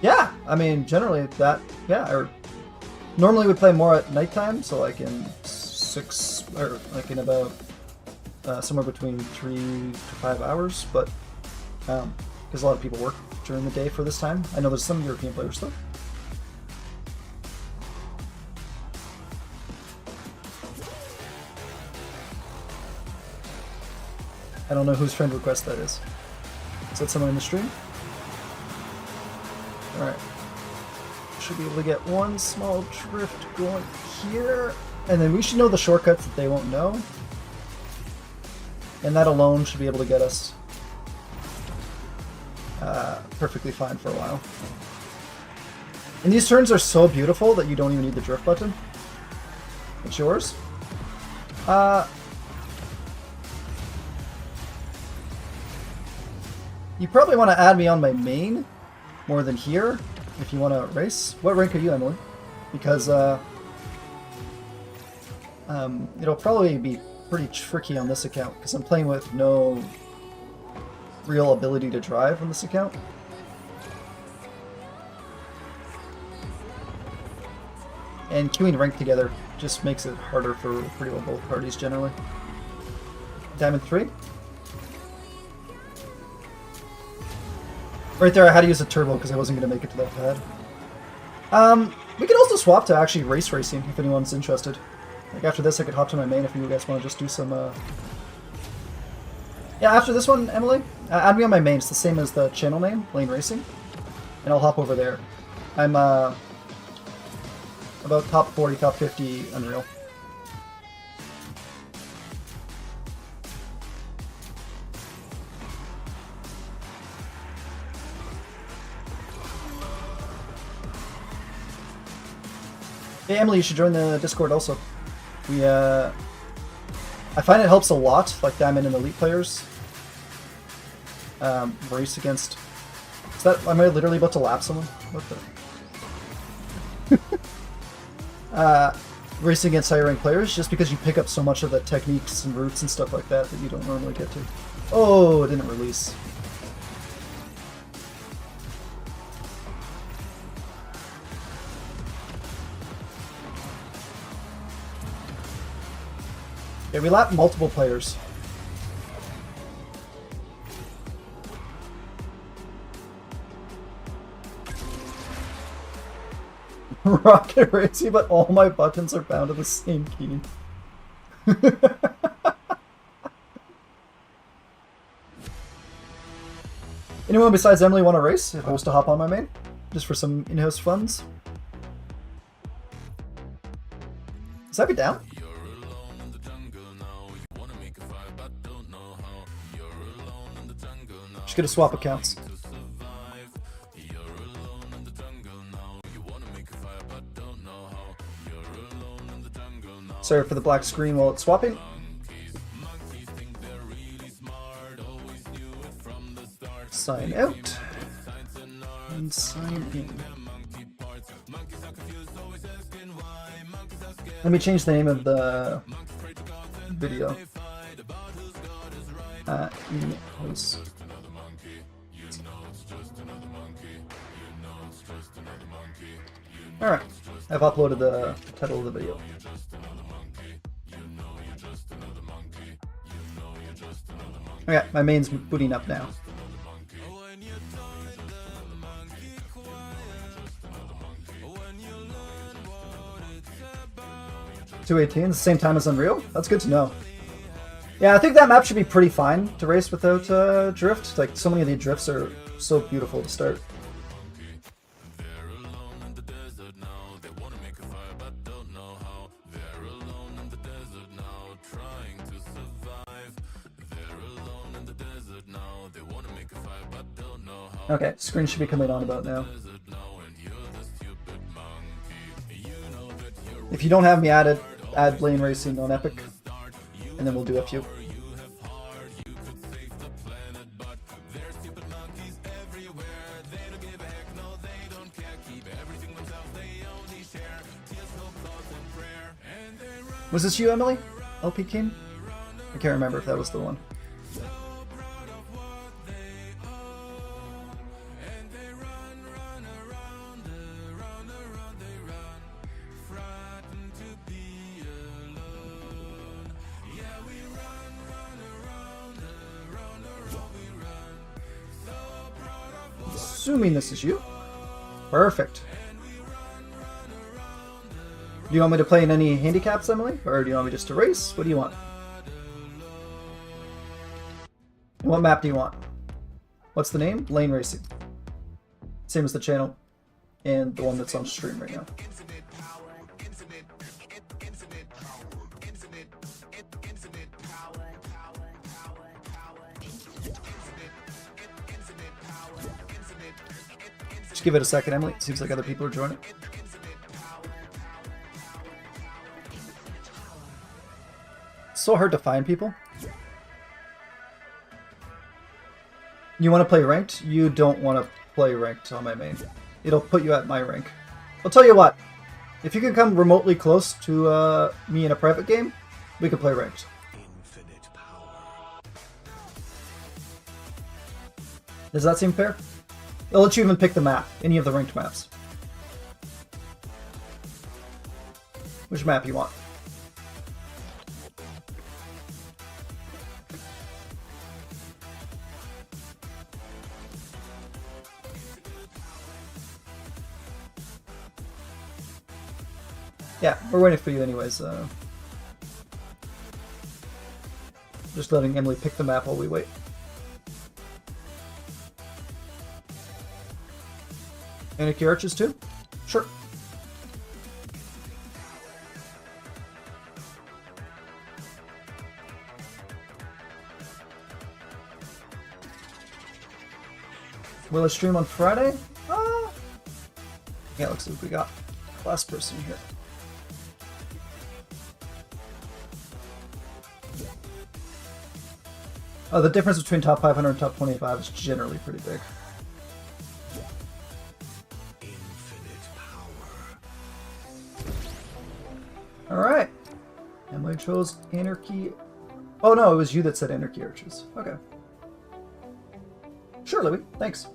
Yeah, I mean, generally that, yeah, I normally would play more at nighttime, so like in 6, or like in about somewhere between 3 to 5 hours, but because a lot of people work during the day for this time. I know there's some European players though. I don't know whose friend request that is. Is that someone in the stream? Alright. Should be able to get one small drift going here. And then we should know the shortcuts that they won't know. And that alone should be able to get us perfectly fine for a while. And these turns are so beautiful that you don't even need the drift button. It's yours. You probably want to add me on my main more than here if you want to race. What rank are you, Emily? Because it'll probably be pretty tricky on this account because I'm playing with no real ability to drive on this account. And queuing rank together just makes it harder for pretty well both parties generally. Diamond 3? Right there I had to use a turbo because I wasn't going to make it to that pad. We could also swap to actually race racing if anyone's interested. Like after this I could hop to my main if you guys want to just do some... Yeah, after this one, Emily, add me on my main. It's the same as the channel name, Lane Racing. And I'll hop over there. I'm about top 40, top 50 Unreal. Hey Emily, you should join the Discord also. We I find it helps a lot, like Diamond and Elite players. Race against... Is that... Am I literally about to lap someone? What the... racing against higher ranked players, just because you pick up so much of the techniques and routes and stuff like that that you don't normally get to. Oh, it didn't release. Yeah, we lap multiple players. Rocket Racing, but all my buttons are bound to the same key. Anyone besides Emily want to race? If I was to hop on my main? Just for some in-house funds? Is that be down? Just gonna swap accounts. Sorry for the black screen while it's swapping. Sign out. And sign in. Let me change the name of the video. Please. Alright, I've uploaded the title of the video. Okay, my main's booting up now. 218, the same time as Unreal? That's good to know. Yeah, I think that map should be pretty fine to race without drift. Like, so many of the drifts are so beautiful to start. Okay, screen should be coming on about now. If you don't have me added, add Lane Racing on Epic, and then we'll do a few. Was this you, Emily? LP King? I can't remember if that was the one. Assuming this is you. Perfect. Do you want me to play in any handicaps, Emily? Or do you want me just to race? What do you want? What map do you want? What's the name? Lane Racing. Same as the channel and the one that's on stream right now. Just give it a second, Emily. It seems like other people are joining. It's so hard to find people. You want to play ranked? You don't want to play ranked on my main. It'll put you at my rank. I'll tell you what. If you can come remotely close to me in a private game, we can play ranked. Does that seem fair? They'll let you even pick the map, any of the ranked maps. Which map you want? Yeah, we're waiting for you anyways. Just letting Emily pick the map while we wait. Anarchy Arches too? Sure. Will I stream on Friday? Yeah, let's see what we got. Last person here. Oh, the difference between top 500 and top 25 is generally pretty big. Alright. Emily chose Anarchy. Oh no, it was you that said Anarchy Arches. Okay. Sure, Louis. Thanks.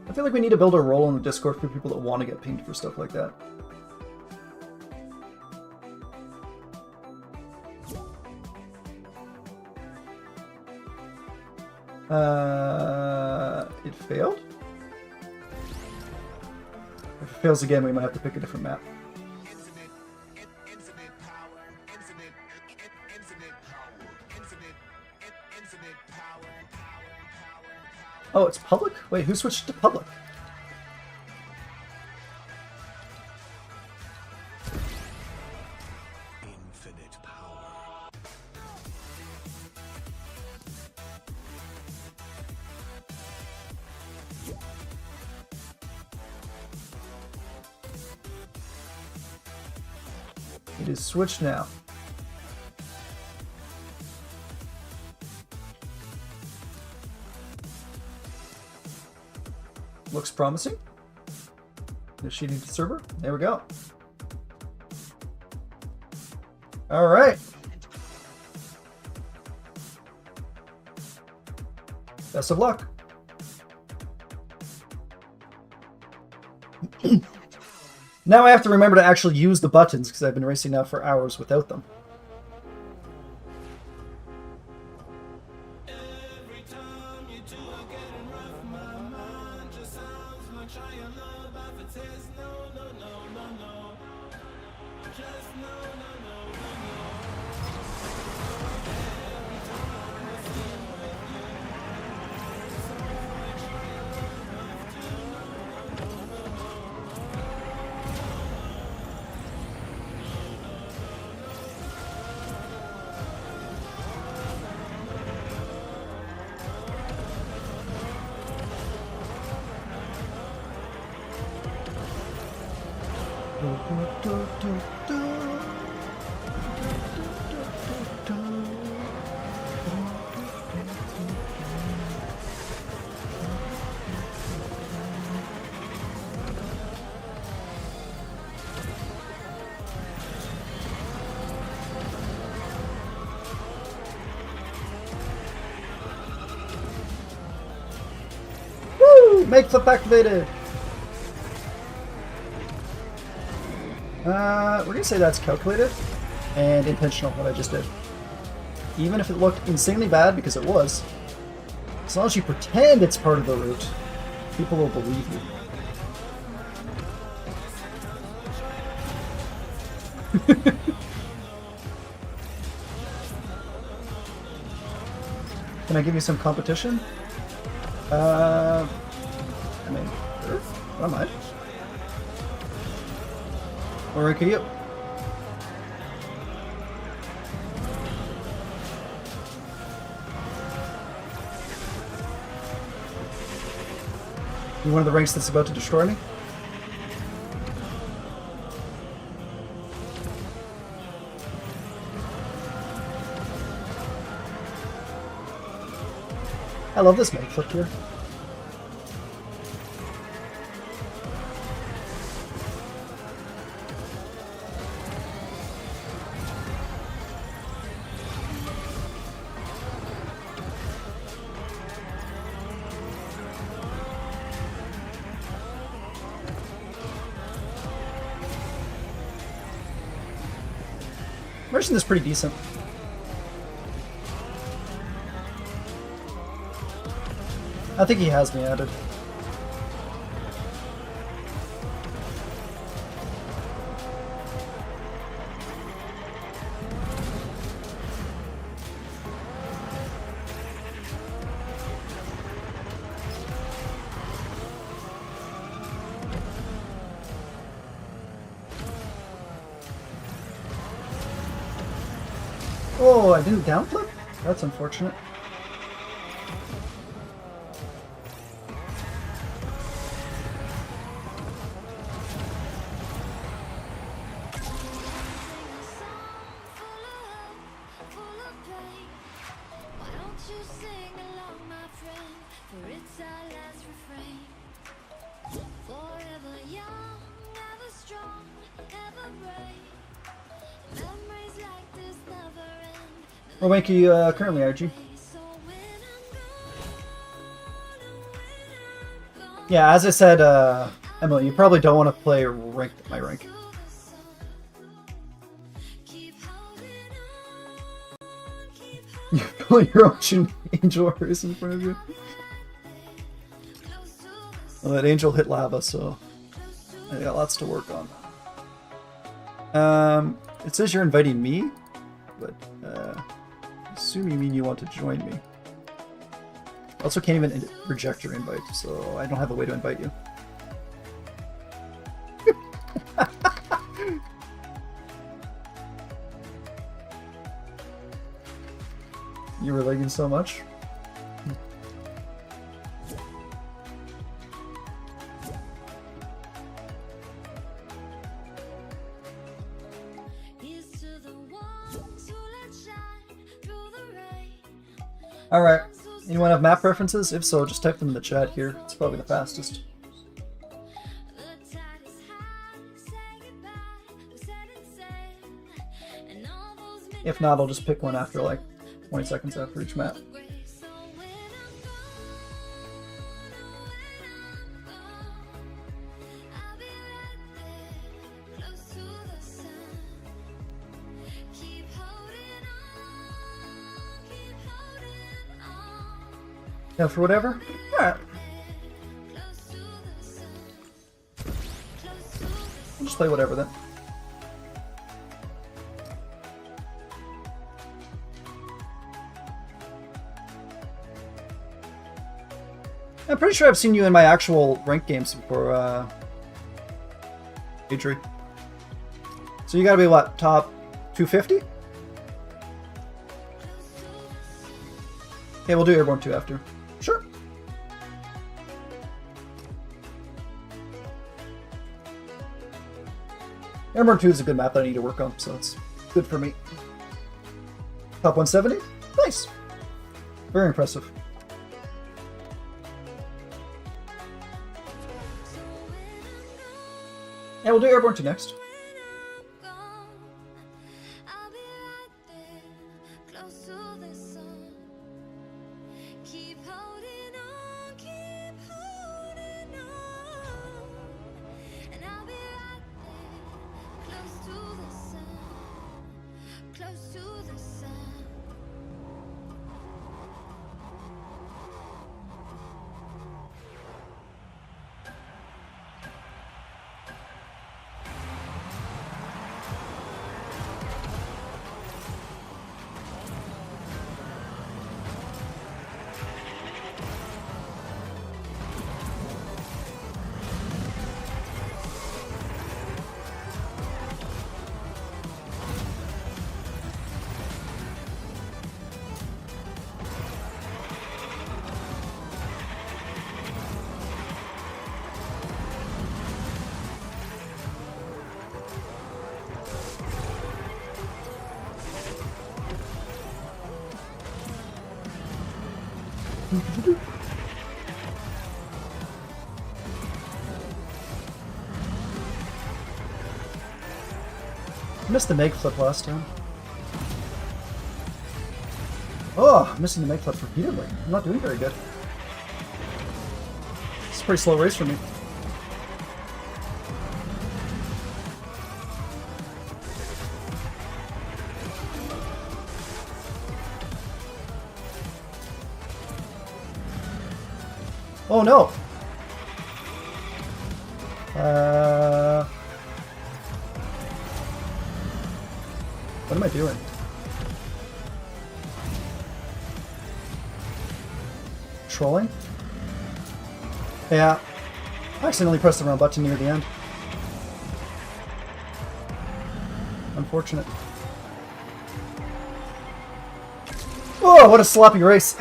I feel like we need to build a role in the Discord for people that want to get pinged for stuff like that. It failed? If it fails again, we might have to pick a different map. Oh, it's public? Wait, who switched to public? Infinite power. It is switched now. looks promising. Initiating the server. There we go. All right. Best of luck. Now I have to remember to actually use the buttons because I've been racing now for hours without them. Woo! Make flip activated! We're gonna say that's calculated and intentional, what I just did. Even if it looked insanely bad, because it was, as long as you pretend it's part of the route, people will believe you. Can I give you some competition? I mean, sure. I don't mind. Or rank you. You one of the ranks that's about to destroy me? I love this make flip here. Merchant is pretty decent. I think he has me added. Oh, I didn't downflip? That's unfortunate. What rank are you currently, RG? Yeah, as I said, Emily, you probably don't want to play ranked at my rank. You're pulling your ocean angel race in front of you. Well, that angel hit lava, so I got lots to work on. It says you're inviting me, but I assume you mean you want to join me. I also can't even reject your invite, so I don't have a way to invite you. You were lagging so much? Alright, anyone have map preferences? If so, just type them in the chat here. It's probably the fastest. If not, I'll just pick one after like 20 seconds after each map. Yeah, for whatever? Alright. We'll just play whatever then. I'm pretty sure I've seen you in my actual ranked games before, Adri. So you gotta be what, top 250? Okay, we'll do Airborne 2 after. Sure. Airborne 2 is a good map that I need to work on, so it's good for me. Top 170? Nice. Very impressive. Yeah, we'll do Airborne 2 next. Missed the make flip last time. Oh, missing the make flip repeatedly. I'm not doing very good. It's a pretty slow race for me. Oh no! What am I doing? Trolling? Yeah. I accidentally pressed the wrong button near the end. Unfortunate. Oh, what a sloppy race!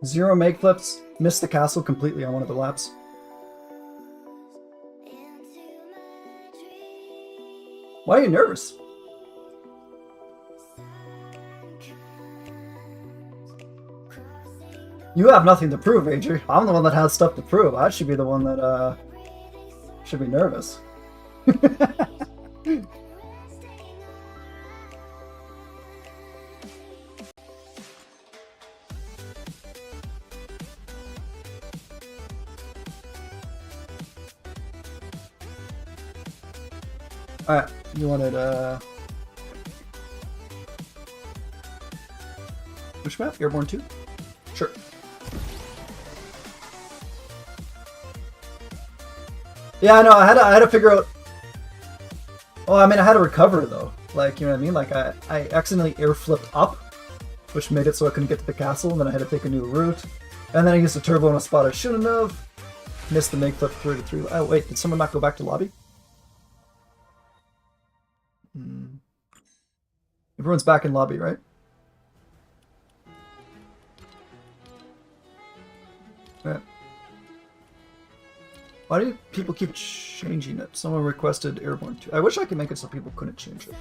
0 make flips. Missed the castle completely on one of the laps. Why are you nervous? You have nothing to prove, Adri. I'm the one that has stuff to prove. I should be the one that, should be nervous. Alright, you wanted, which map? Airborne 2? Sure. Yeah, no, I had to figure out... Oh, I mean, I had to recover, though. Like, you know what I mean? Like, I accidentally air flipped up, which made it so I couldn't get to the castle, and then I had to take a new route. And then I used a turbo in a spot I shouldn't have. Missed the make flip 3 to 3. Oh, wait, did someone not go back to lobby? Everyone's back in lobby, right? Yeah. Why do people keep changing it? Someone requested Airborne 2. I wish I could make it so people couldn't change it.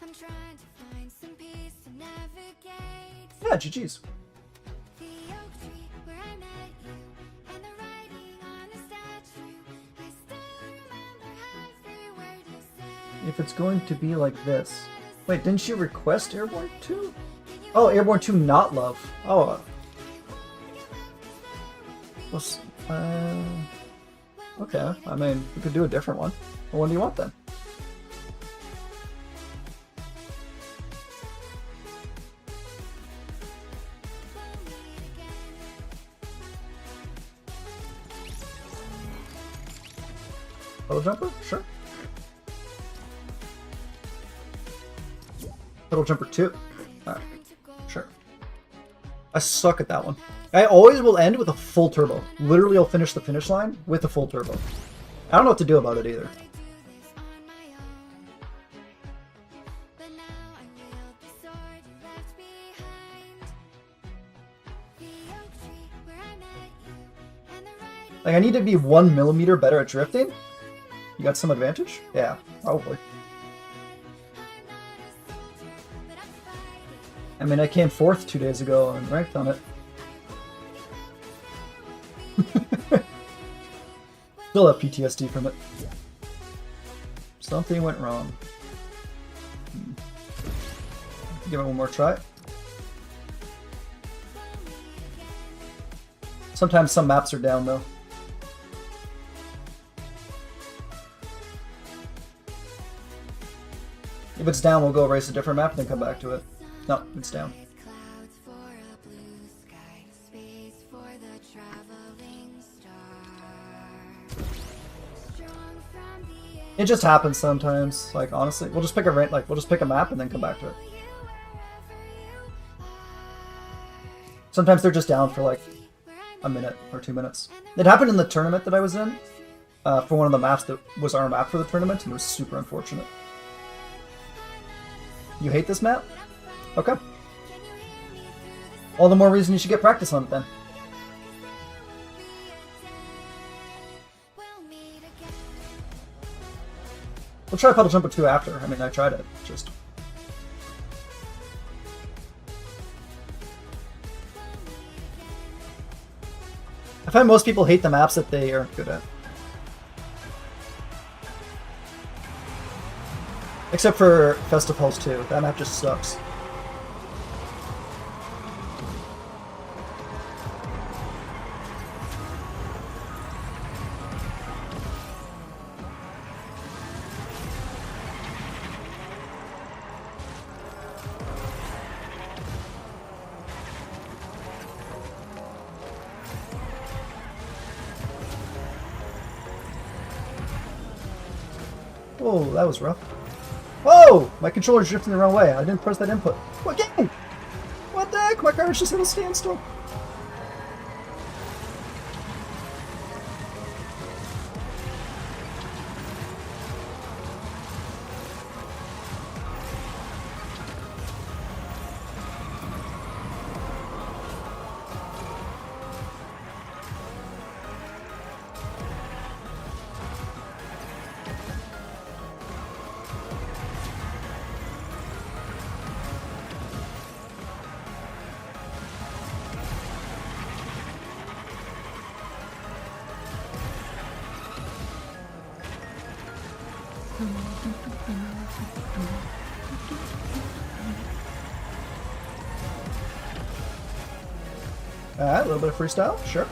I'm trying to find some peace. Yeah, GG's. If it's going to be like this. Wait, didn't she request Airborne 2? Oh, Airborne 2 not love. Oh. Okay, I mean, we could do a different one. What one do you want then? Puddle Jumper? Sure. Puddle Jumper 2. Alright, sure. I suck at that one. I always will end with a full turbo. Literally, I'll finish the finish line with a full turbo. I don't know what to do about it either. Like, I need to be 1 millimeter better at drifting. You got some advantage? Yeah, probably. I mean, I came 4th 2 days ago and ranked on it. Still have PTSD from it. Something went wrong. Give it one more try. Sometimes some maps are down though. If it's down, we'll go race a different map and then come back to it. No, it's down. It just happens sometimes. Like honestly, we'll just pick a map and then come back to it. Sometimes they're just down for like a minute or 2 minutes. It happened in the tournament that I was in for one of the maps that was our map for the tournament, and it was super unfortunate. You hate this map? Okay. All the more reason you should get practice on it then. We'll try Puddle Jumper 2 after. I mean, I tried it, just... I find most people hate the maps that they aren't good at. Except for Festivals 2. That map just sucks. Oh, that was rough. Whoa! My controller's drifting the wrong way. I didn't press that input. What game? What the heck? My car's just hit a standstill. Alright, a little bit of freestyle, sure.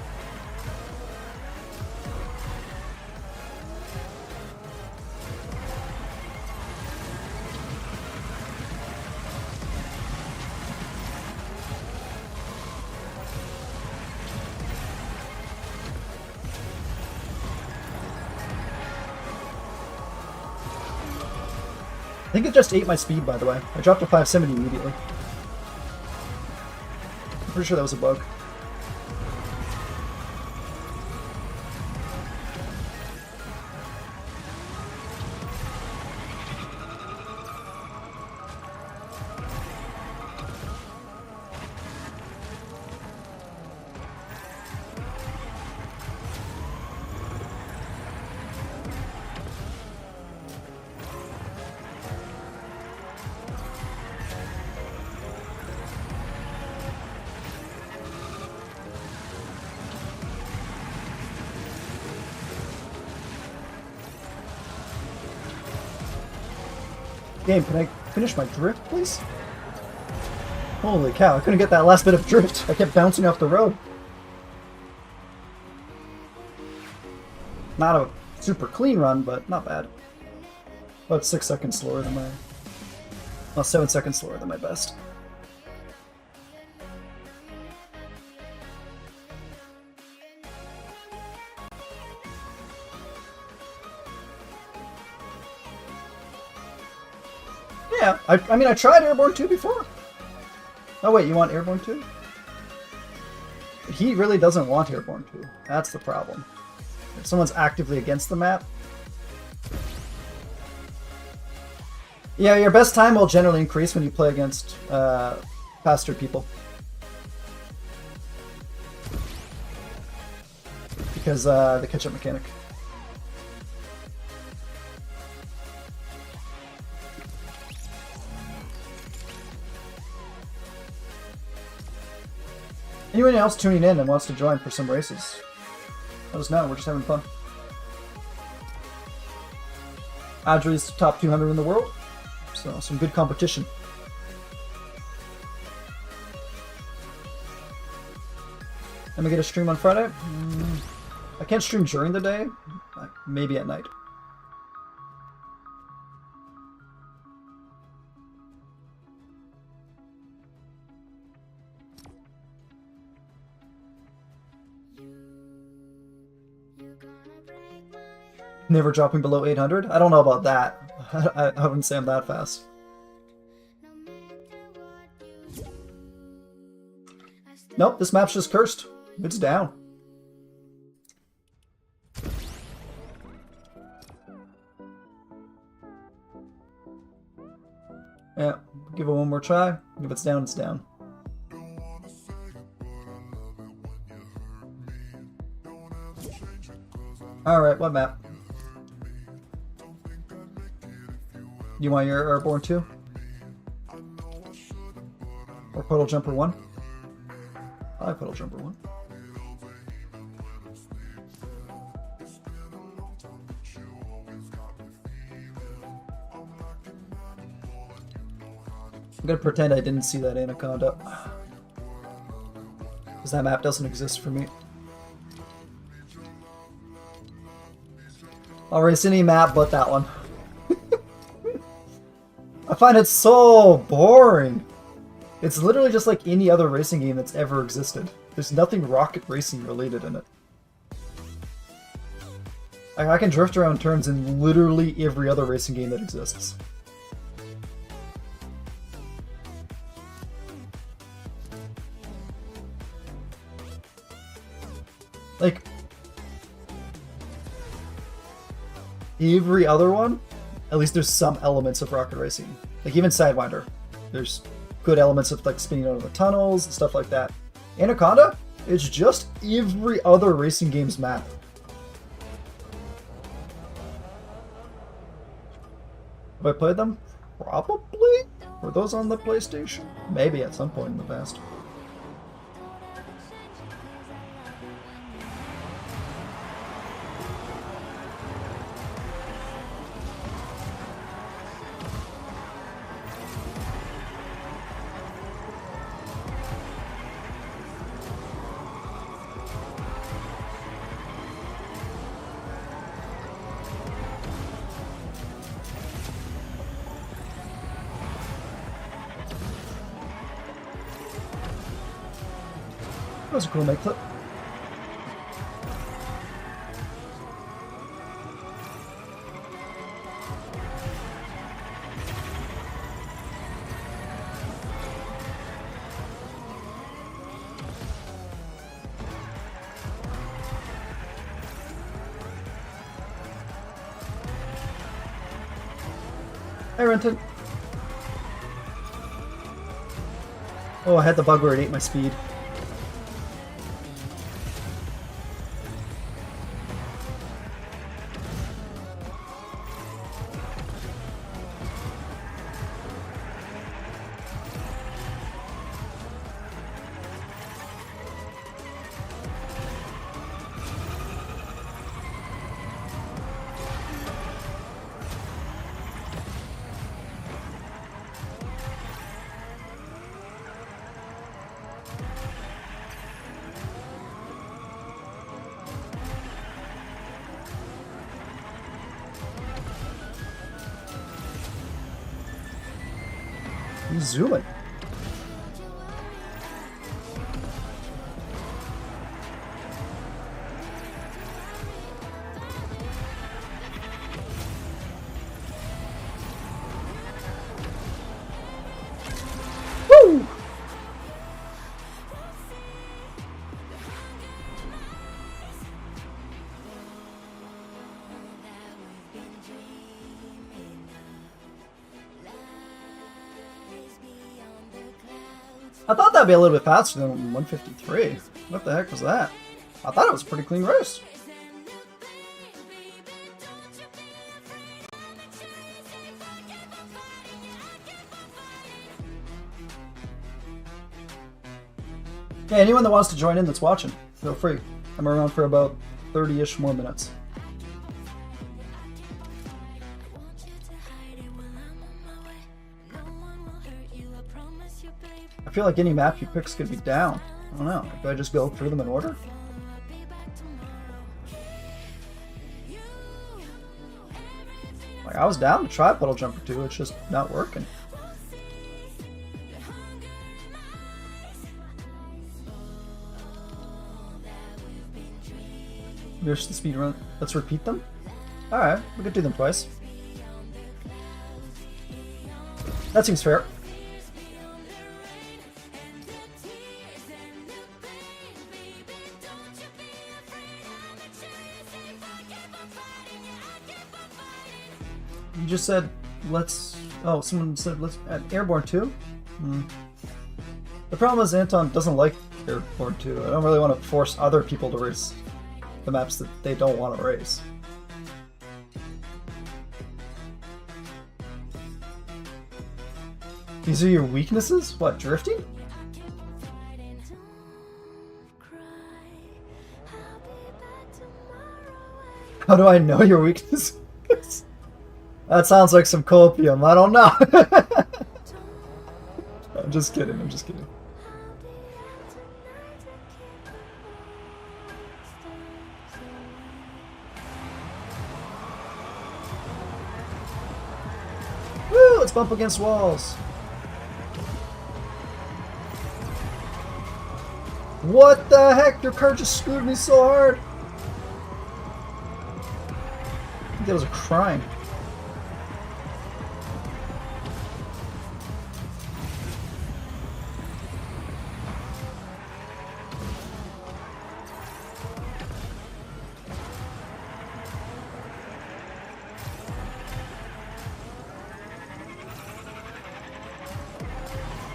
I think it just ate my speed, by the way. I dropped to 570 immediately. I'm pretty sure that was a bug. Game, can I finish my drift, please? Holy cow, I couldn't get that last bit of drift. I kept bouncing off the road. Not a super clean run, but not bad. About 6 seconds slower than my... Well, 7 seconds slower than my best. Yeah, I mean, I tried Airborne 2 before. Oh wait, you want Airborne 2? He really doesn't want Airborne 2. That's the problem. If someone's actively against the map... Yeah, your best time will generally increase when you play against faster people. Because the catch-up mechanic. Anyone else tuning in and wants to join for some races, let us know. We're just having fun. Adri's top 200 in the world, so some good competition. Let me get a stream on Friday. I can't stream during the day, maybe at night. Never dropping below 800? I don't know about that. I wouldn't say I'm that fast. Nope, this map's just cursed. It's down. Yeah, give it one more try. If it's down, it's down. Alright, what map? You want your Airborne 2? Or Puddle Jumper 1? I like Puddle Jumper 1. I'm gonna pretend I didn't see that Anaconda. Because that map doesn't exist for me. I'll race any map but that one. I find it so boring. It's literally just like any other racing game that's ever existed. There's nothing rocket racing related in it. I can drift around turns in literally every other racing game that exists. Like, every other one, at least there's some elements of rocket racing. Like even Sidewinder, there's good elements of like spinning out of the tunnels and stuff like that. Anaconda, it's just every other racing game's map. Have I played them? Probably. Were those on the PlayStation? Maybe at some point in the past. That was a cool make clip. Hey, Renton. Oh, I had the bug where it ate my speed. He's zooming. Woo! I thought that'd be a little bit faster than 153. What the heck was that? I thought it was a pretty clean race. Yeah, anyone that wants to join in that's watching, feel free. I'm around for about 30-ish more minutes. I feel like any map you pick's gonna be down. I don't know. Do I just go through them in order? Like, I was down to try Puddle Jumper 2, it's just not working. Here's the speed run. Let's repeat them. Alright, we could do them twice. That seems fair. You just said let's. Oh, someone said let's add Airborne 2. The problem is Anton doesn't like Airborne 2. I don't really want to force other people to race the maps that they don't want to race. These are your weaknesses? What, drifting? How do I know your weaknesses? That sounds like some copium. I don't know. I'm just kidding. I'm just kidding. Woo! Let's bump against walls. What the heck? Your car just screwed me so hard. I think that was a crime.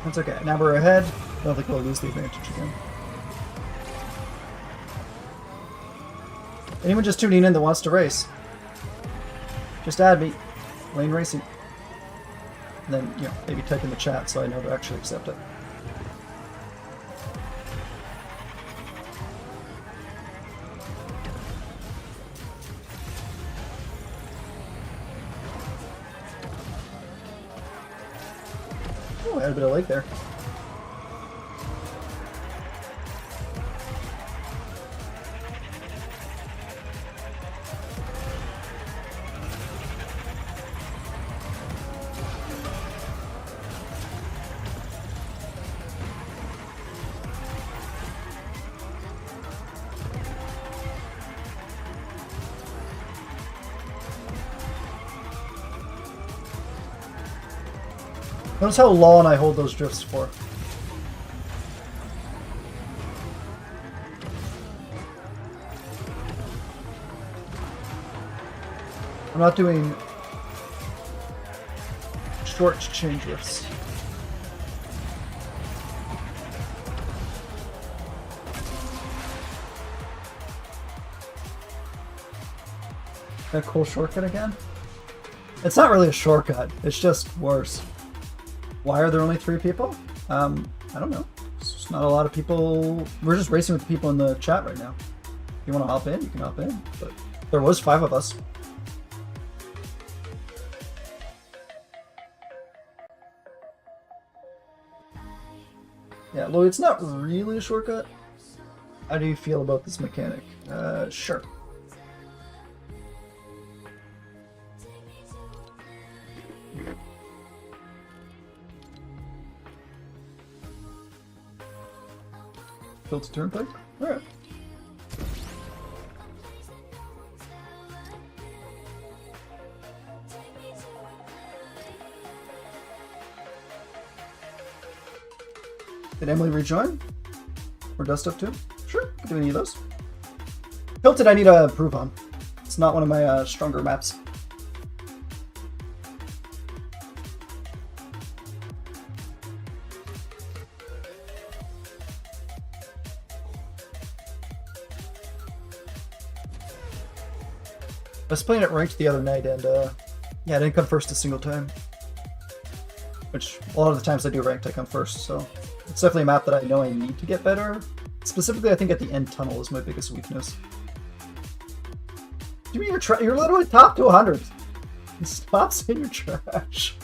That's okay. Now we're ahead. I don't think we'll lose the advantage again. Anyone just tuning in that wants to race, just add me, Lane Racing. And then, you know, maybe type in the chat so I know to actually accept it. Oh, I had a bit of lag there. Notice how long I hold those drifts for. I'm not doing short chain drifts. That cool shortcut again? It's not really a shortcut, it's just worse. Why are there only 3 people? I don't know. It's just not a lot of people. We're just racing with the people in the chat right now. If you want to hop in, you can hop in. But there was 5 of us. Yeah, Lloyd, it's not really a shortcut. How do you feel about this mechanic? Sure. Built a turnpike? Alright. Did Emily rejoin? Or Dust Up too? Sure, can do any of those. Hilton I need to improve on. It's not one of my stronger maps. I was playing it ranked the other night and yeah, I didn't come first a single time. Which, a lot of the times I do ranked, I come first, so it's definitely a map that I know I need to get better. Specifically, I think at the end tunnel is my biggest weakness. You mean you're literally top to 100? Stop saying you're trash.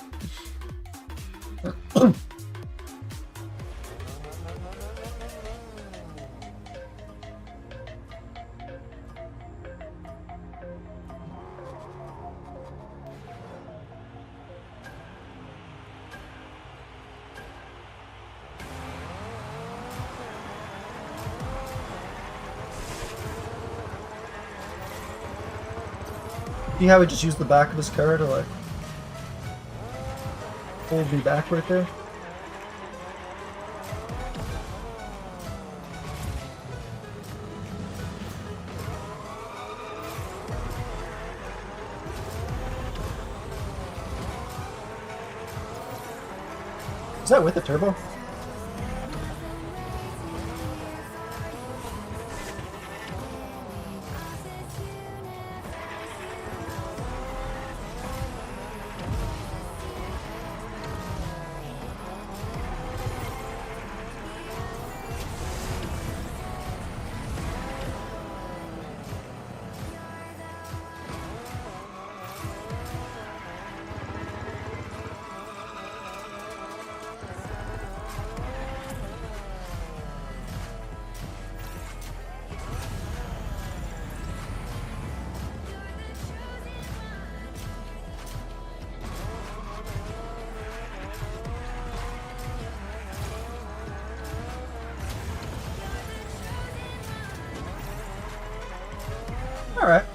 You have it just use the back of his car to like hold me back right there. Is that with the turbo? Alright.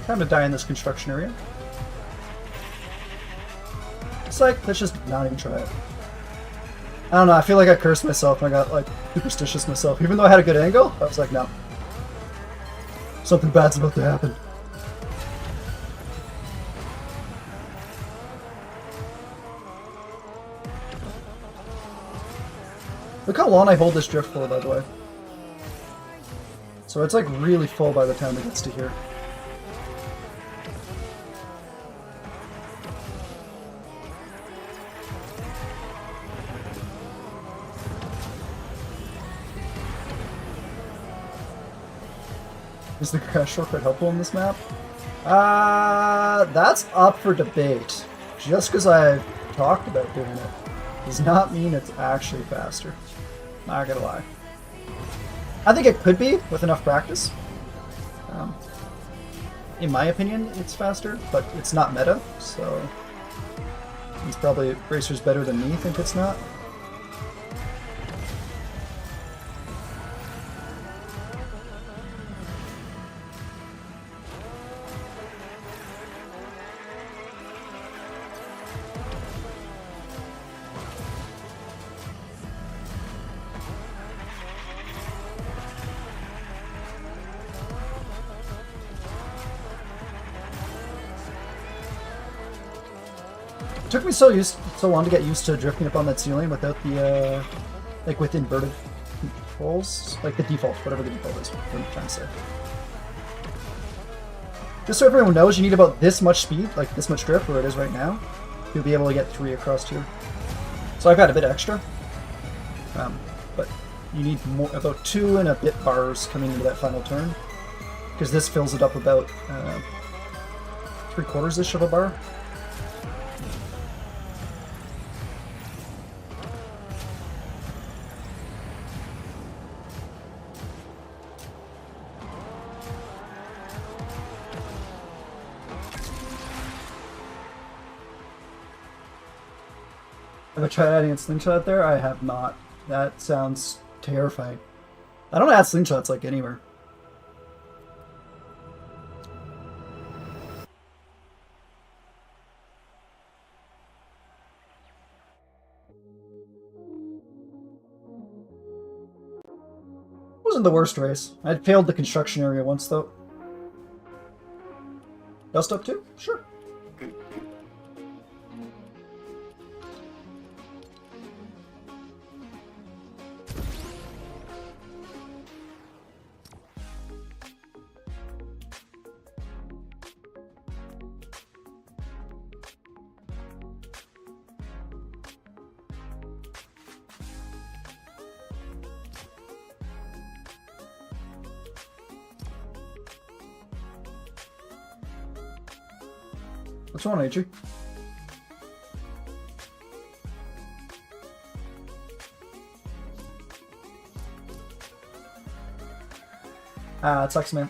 Time to die in this construction area. It's like, let's just not even try it. I don't know, I feel like I cursed myself and I got like superstitious myself. Even though I had a good angle, I was like, no. Something bad's about to happen. Look how long I hold this drift for, by the way. So it's like really full by the time it gets to here. Is the crash shortcut helpful in this map? That's up for debate. Just because I've talked about doing it does not mean it's actually faster. Not gonna lie. I think it could be with enough practice. In my opinion, it's faster, but it's not meta, so it's probably racers better than me think it's not. It took me so long to get used to drifting up on that ceiling without the like with inverted controls, like the default, whatever the default is. What I'm trying to say. Just so everyone knows, you need about this much speed, like this much drift, where it is right now, you'll be able to get 3 across here. So I've got a bit extra, but you need more, about 2 and a bit bars coming into that final turn, because this fills it up about 3/4-ish of a bar. Have I tried adding a slingshot there? I have not. That sounds terrifying. I don't add slingshots like anywhere. Wasn't the worst race. I failed the construction area once though. Dust up too? Sure. What's wrong, AJ? Ah, it sucks, man.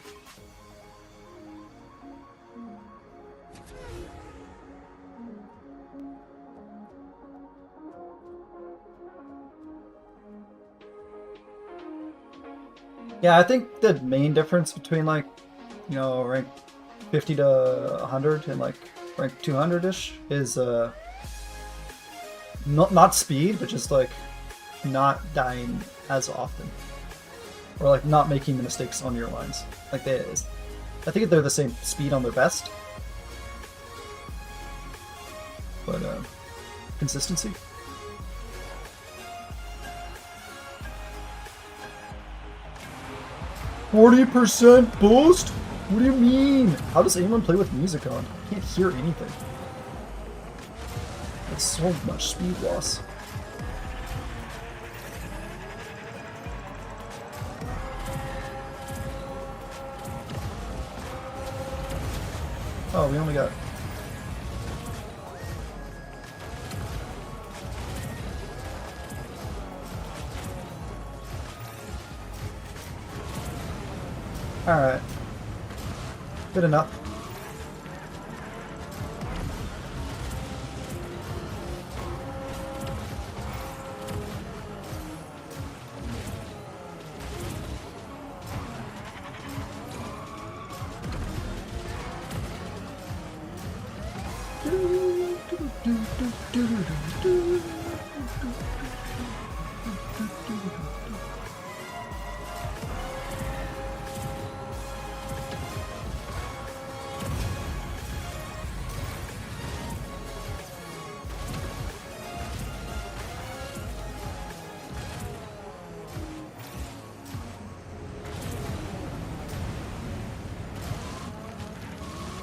Yeah, I think the main difference between, like, you know, rank 50 to 100 and like rank 200-ish is not speed, but just like not dying as often, or like not making the mistakes on your lines. Like I think they're the same speed on their best, but consistency. %40 boost? What do you mean? How does anyone play with music on? I can't hear anything. That's so much speed loss. Oh, we only got... Alright. Good enough.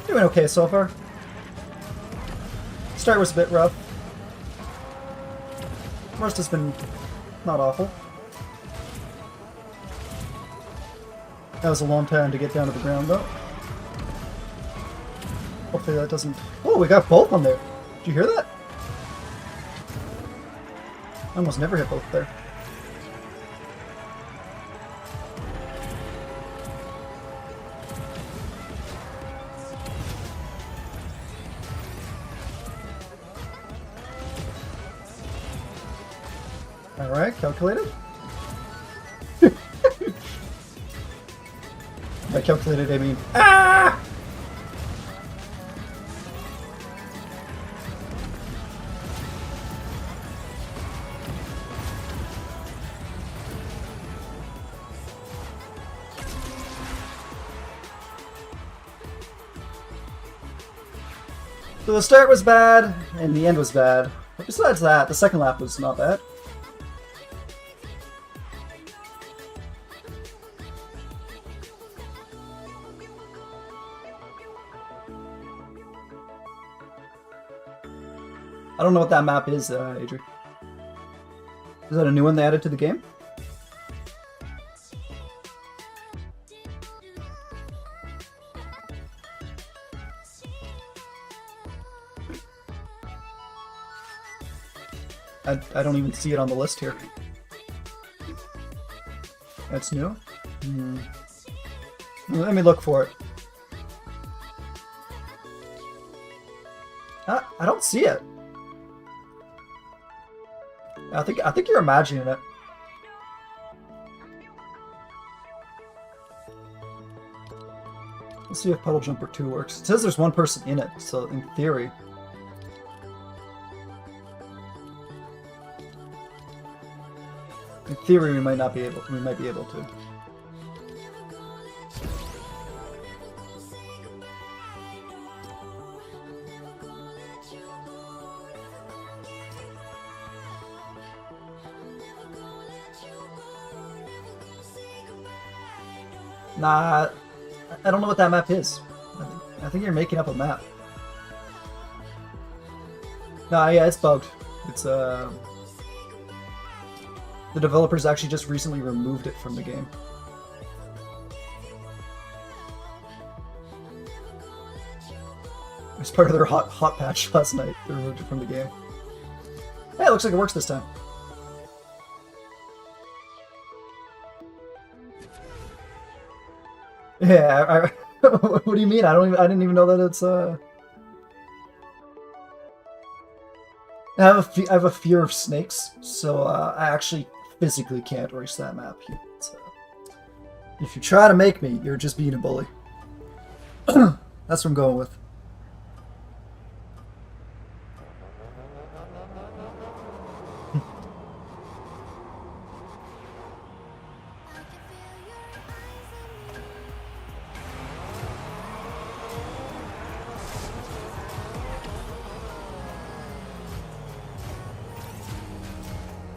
Doing okay so far. Start was a bit rough. Rest has been not awful. That was a long time to get down to the ground though. Hopefully that doesn't... Oh, we got both on there. Did you hear that? I almost never hit both there. Alright, calculated. By calculated, I mean... Ah! So the start was bad, and the end was bad. But besides that, the second lap was not bad. I don't know what that map is, Adrian. Is that a new one they added to the game? I don't even see it on the list here. That's new? Let me look for it. I don't see it. I think you're imagining it. Let's see if Puddle Jumper 2 works. It says there's one person in it, so in theory. In theory, we might be able to. Nah, I don't know what that map is. I think you're making up a map. Nah, yeah, it's bugged. It's the developers actually just recently removed it from the game. It's part of their hot patch last night. They removed it from the game. Hey, it looks like it works this time. Yeah, what do you mean? I didn't even know that it's I have a fear of snakes, so I actually physically can't race that map. If you try to make me, you're just being a bully. That's what I'm going with.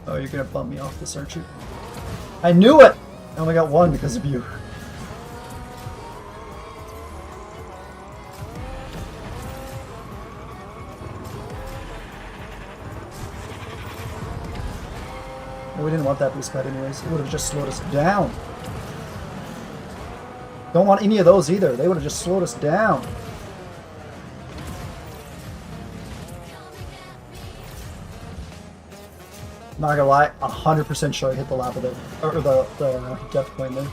Oh, you're gonna bump me off this, aren't you? I knew it! I only got one because of you. We didn't want that boost pad anyways. It would have just slowed us down. Don't want any of those either. They would have just slowed us down. Not gonna lie, 100% sure I hit the lava there, or the depth point there.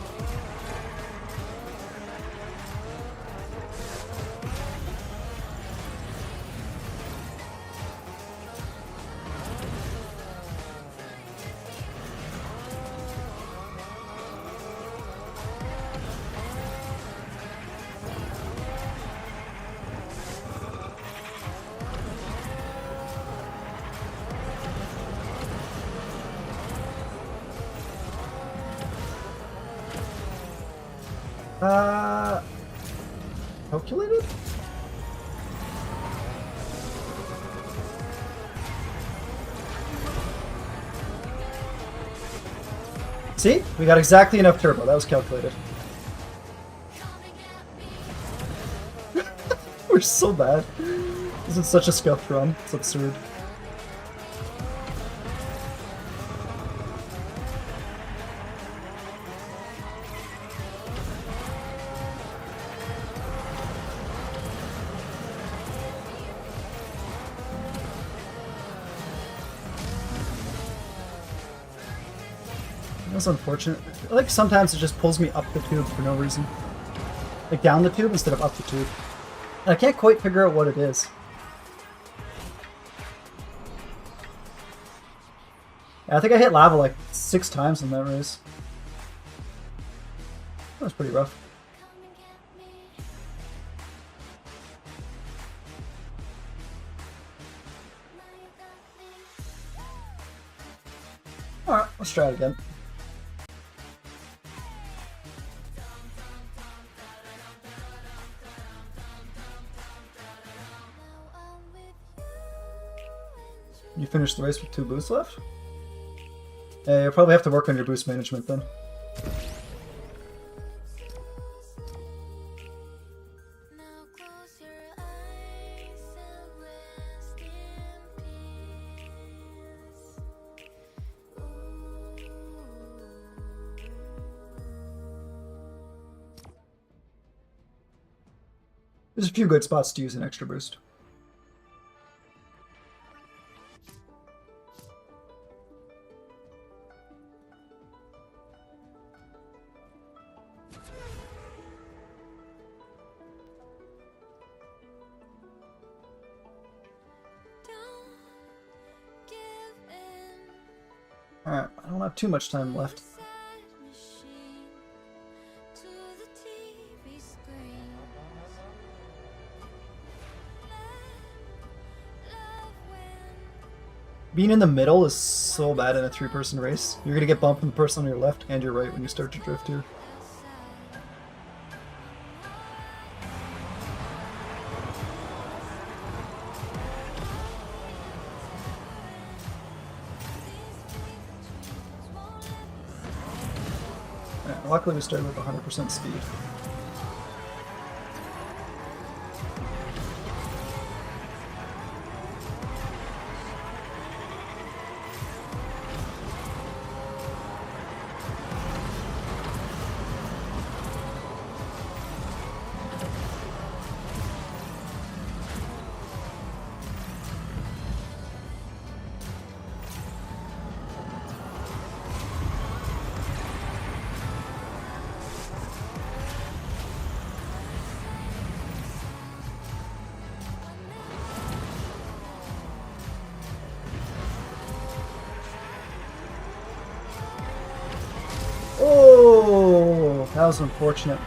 Calculated? See? We got exactly enough turbo. That was calculated. We're so bad. This is such a scuffed run. It's absurd. That's unfortunate. Like sometimes it just pulls me up the tube for no reason. Like down the tube instead of up the tube. And I can't quite figure out what it is. Yeah, I think I hit lava like 6 times in that race. That was pretty rough. Alright, let's try it again. You finished the race with 2 boosts left? Yeah, you'll probably have to work on your boost management then. There's a few good spots to use an extra boost. Alright, I don't have too much time left. Being in the middle is so bad in a three-person race. You're gonna get bumped from the person on your left and your right when you start to drift here. Yeah, luckily we started with 100% speed. Oh, that was unfortunate.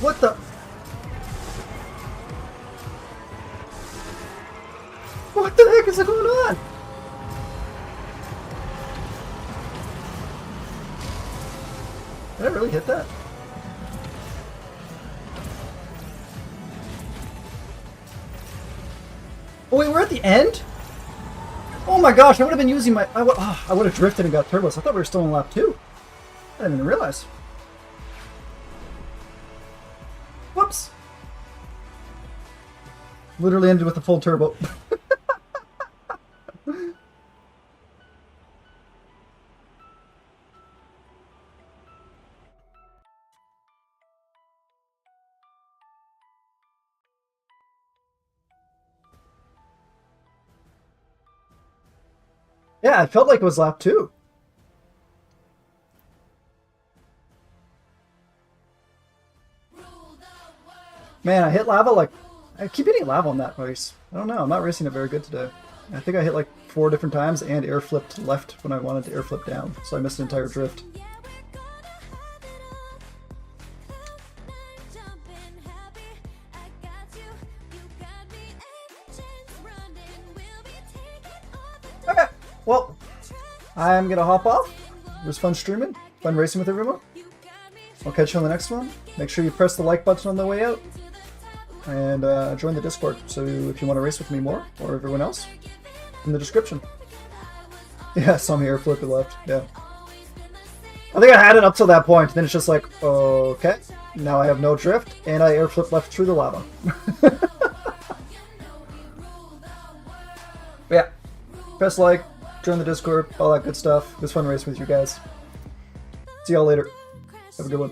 What the? What the heck is going on? Did I really hit that? Oh wait, we're at the end? Oh my gosh, I would have been using my... I would have drifted and got turbos. I thought we were still on lap 2. I didn't even realize. Whoops. Literally ended with a full turbo. Yeah, it felt like it was lap 2. Man, I hit lava like... I keep hitting lava on that race. I don't know, I'm not racing it very good today. I think I hit like 4 different times and air flipped left when I wanted to air flip down, so I missed an entire drift. Okay, well, I'm gonna hop off. It was fun streaming, fun racing with everyone. I'll catch you on the next one. Make sure you press the like button on the way out. And join the Discord, so if you want to race with me more, or everyone else, in the description. Yeah, some air flip it left, yeah. I think I had it up till that point, then it's just like, okay, now I have no drift, and I air flip left through the lava. Yeah, press like, join the Discord, all that good stuff. It was fun racing with you guys. See y'all later. Have a good one.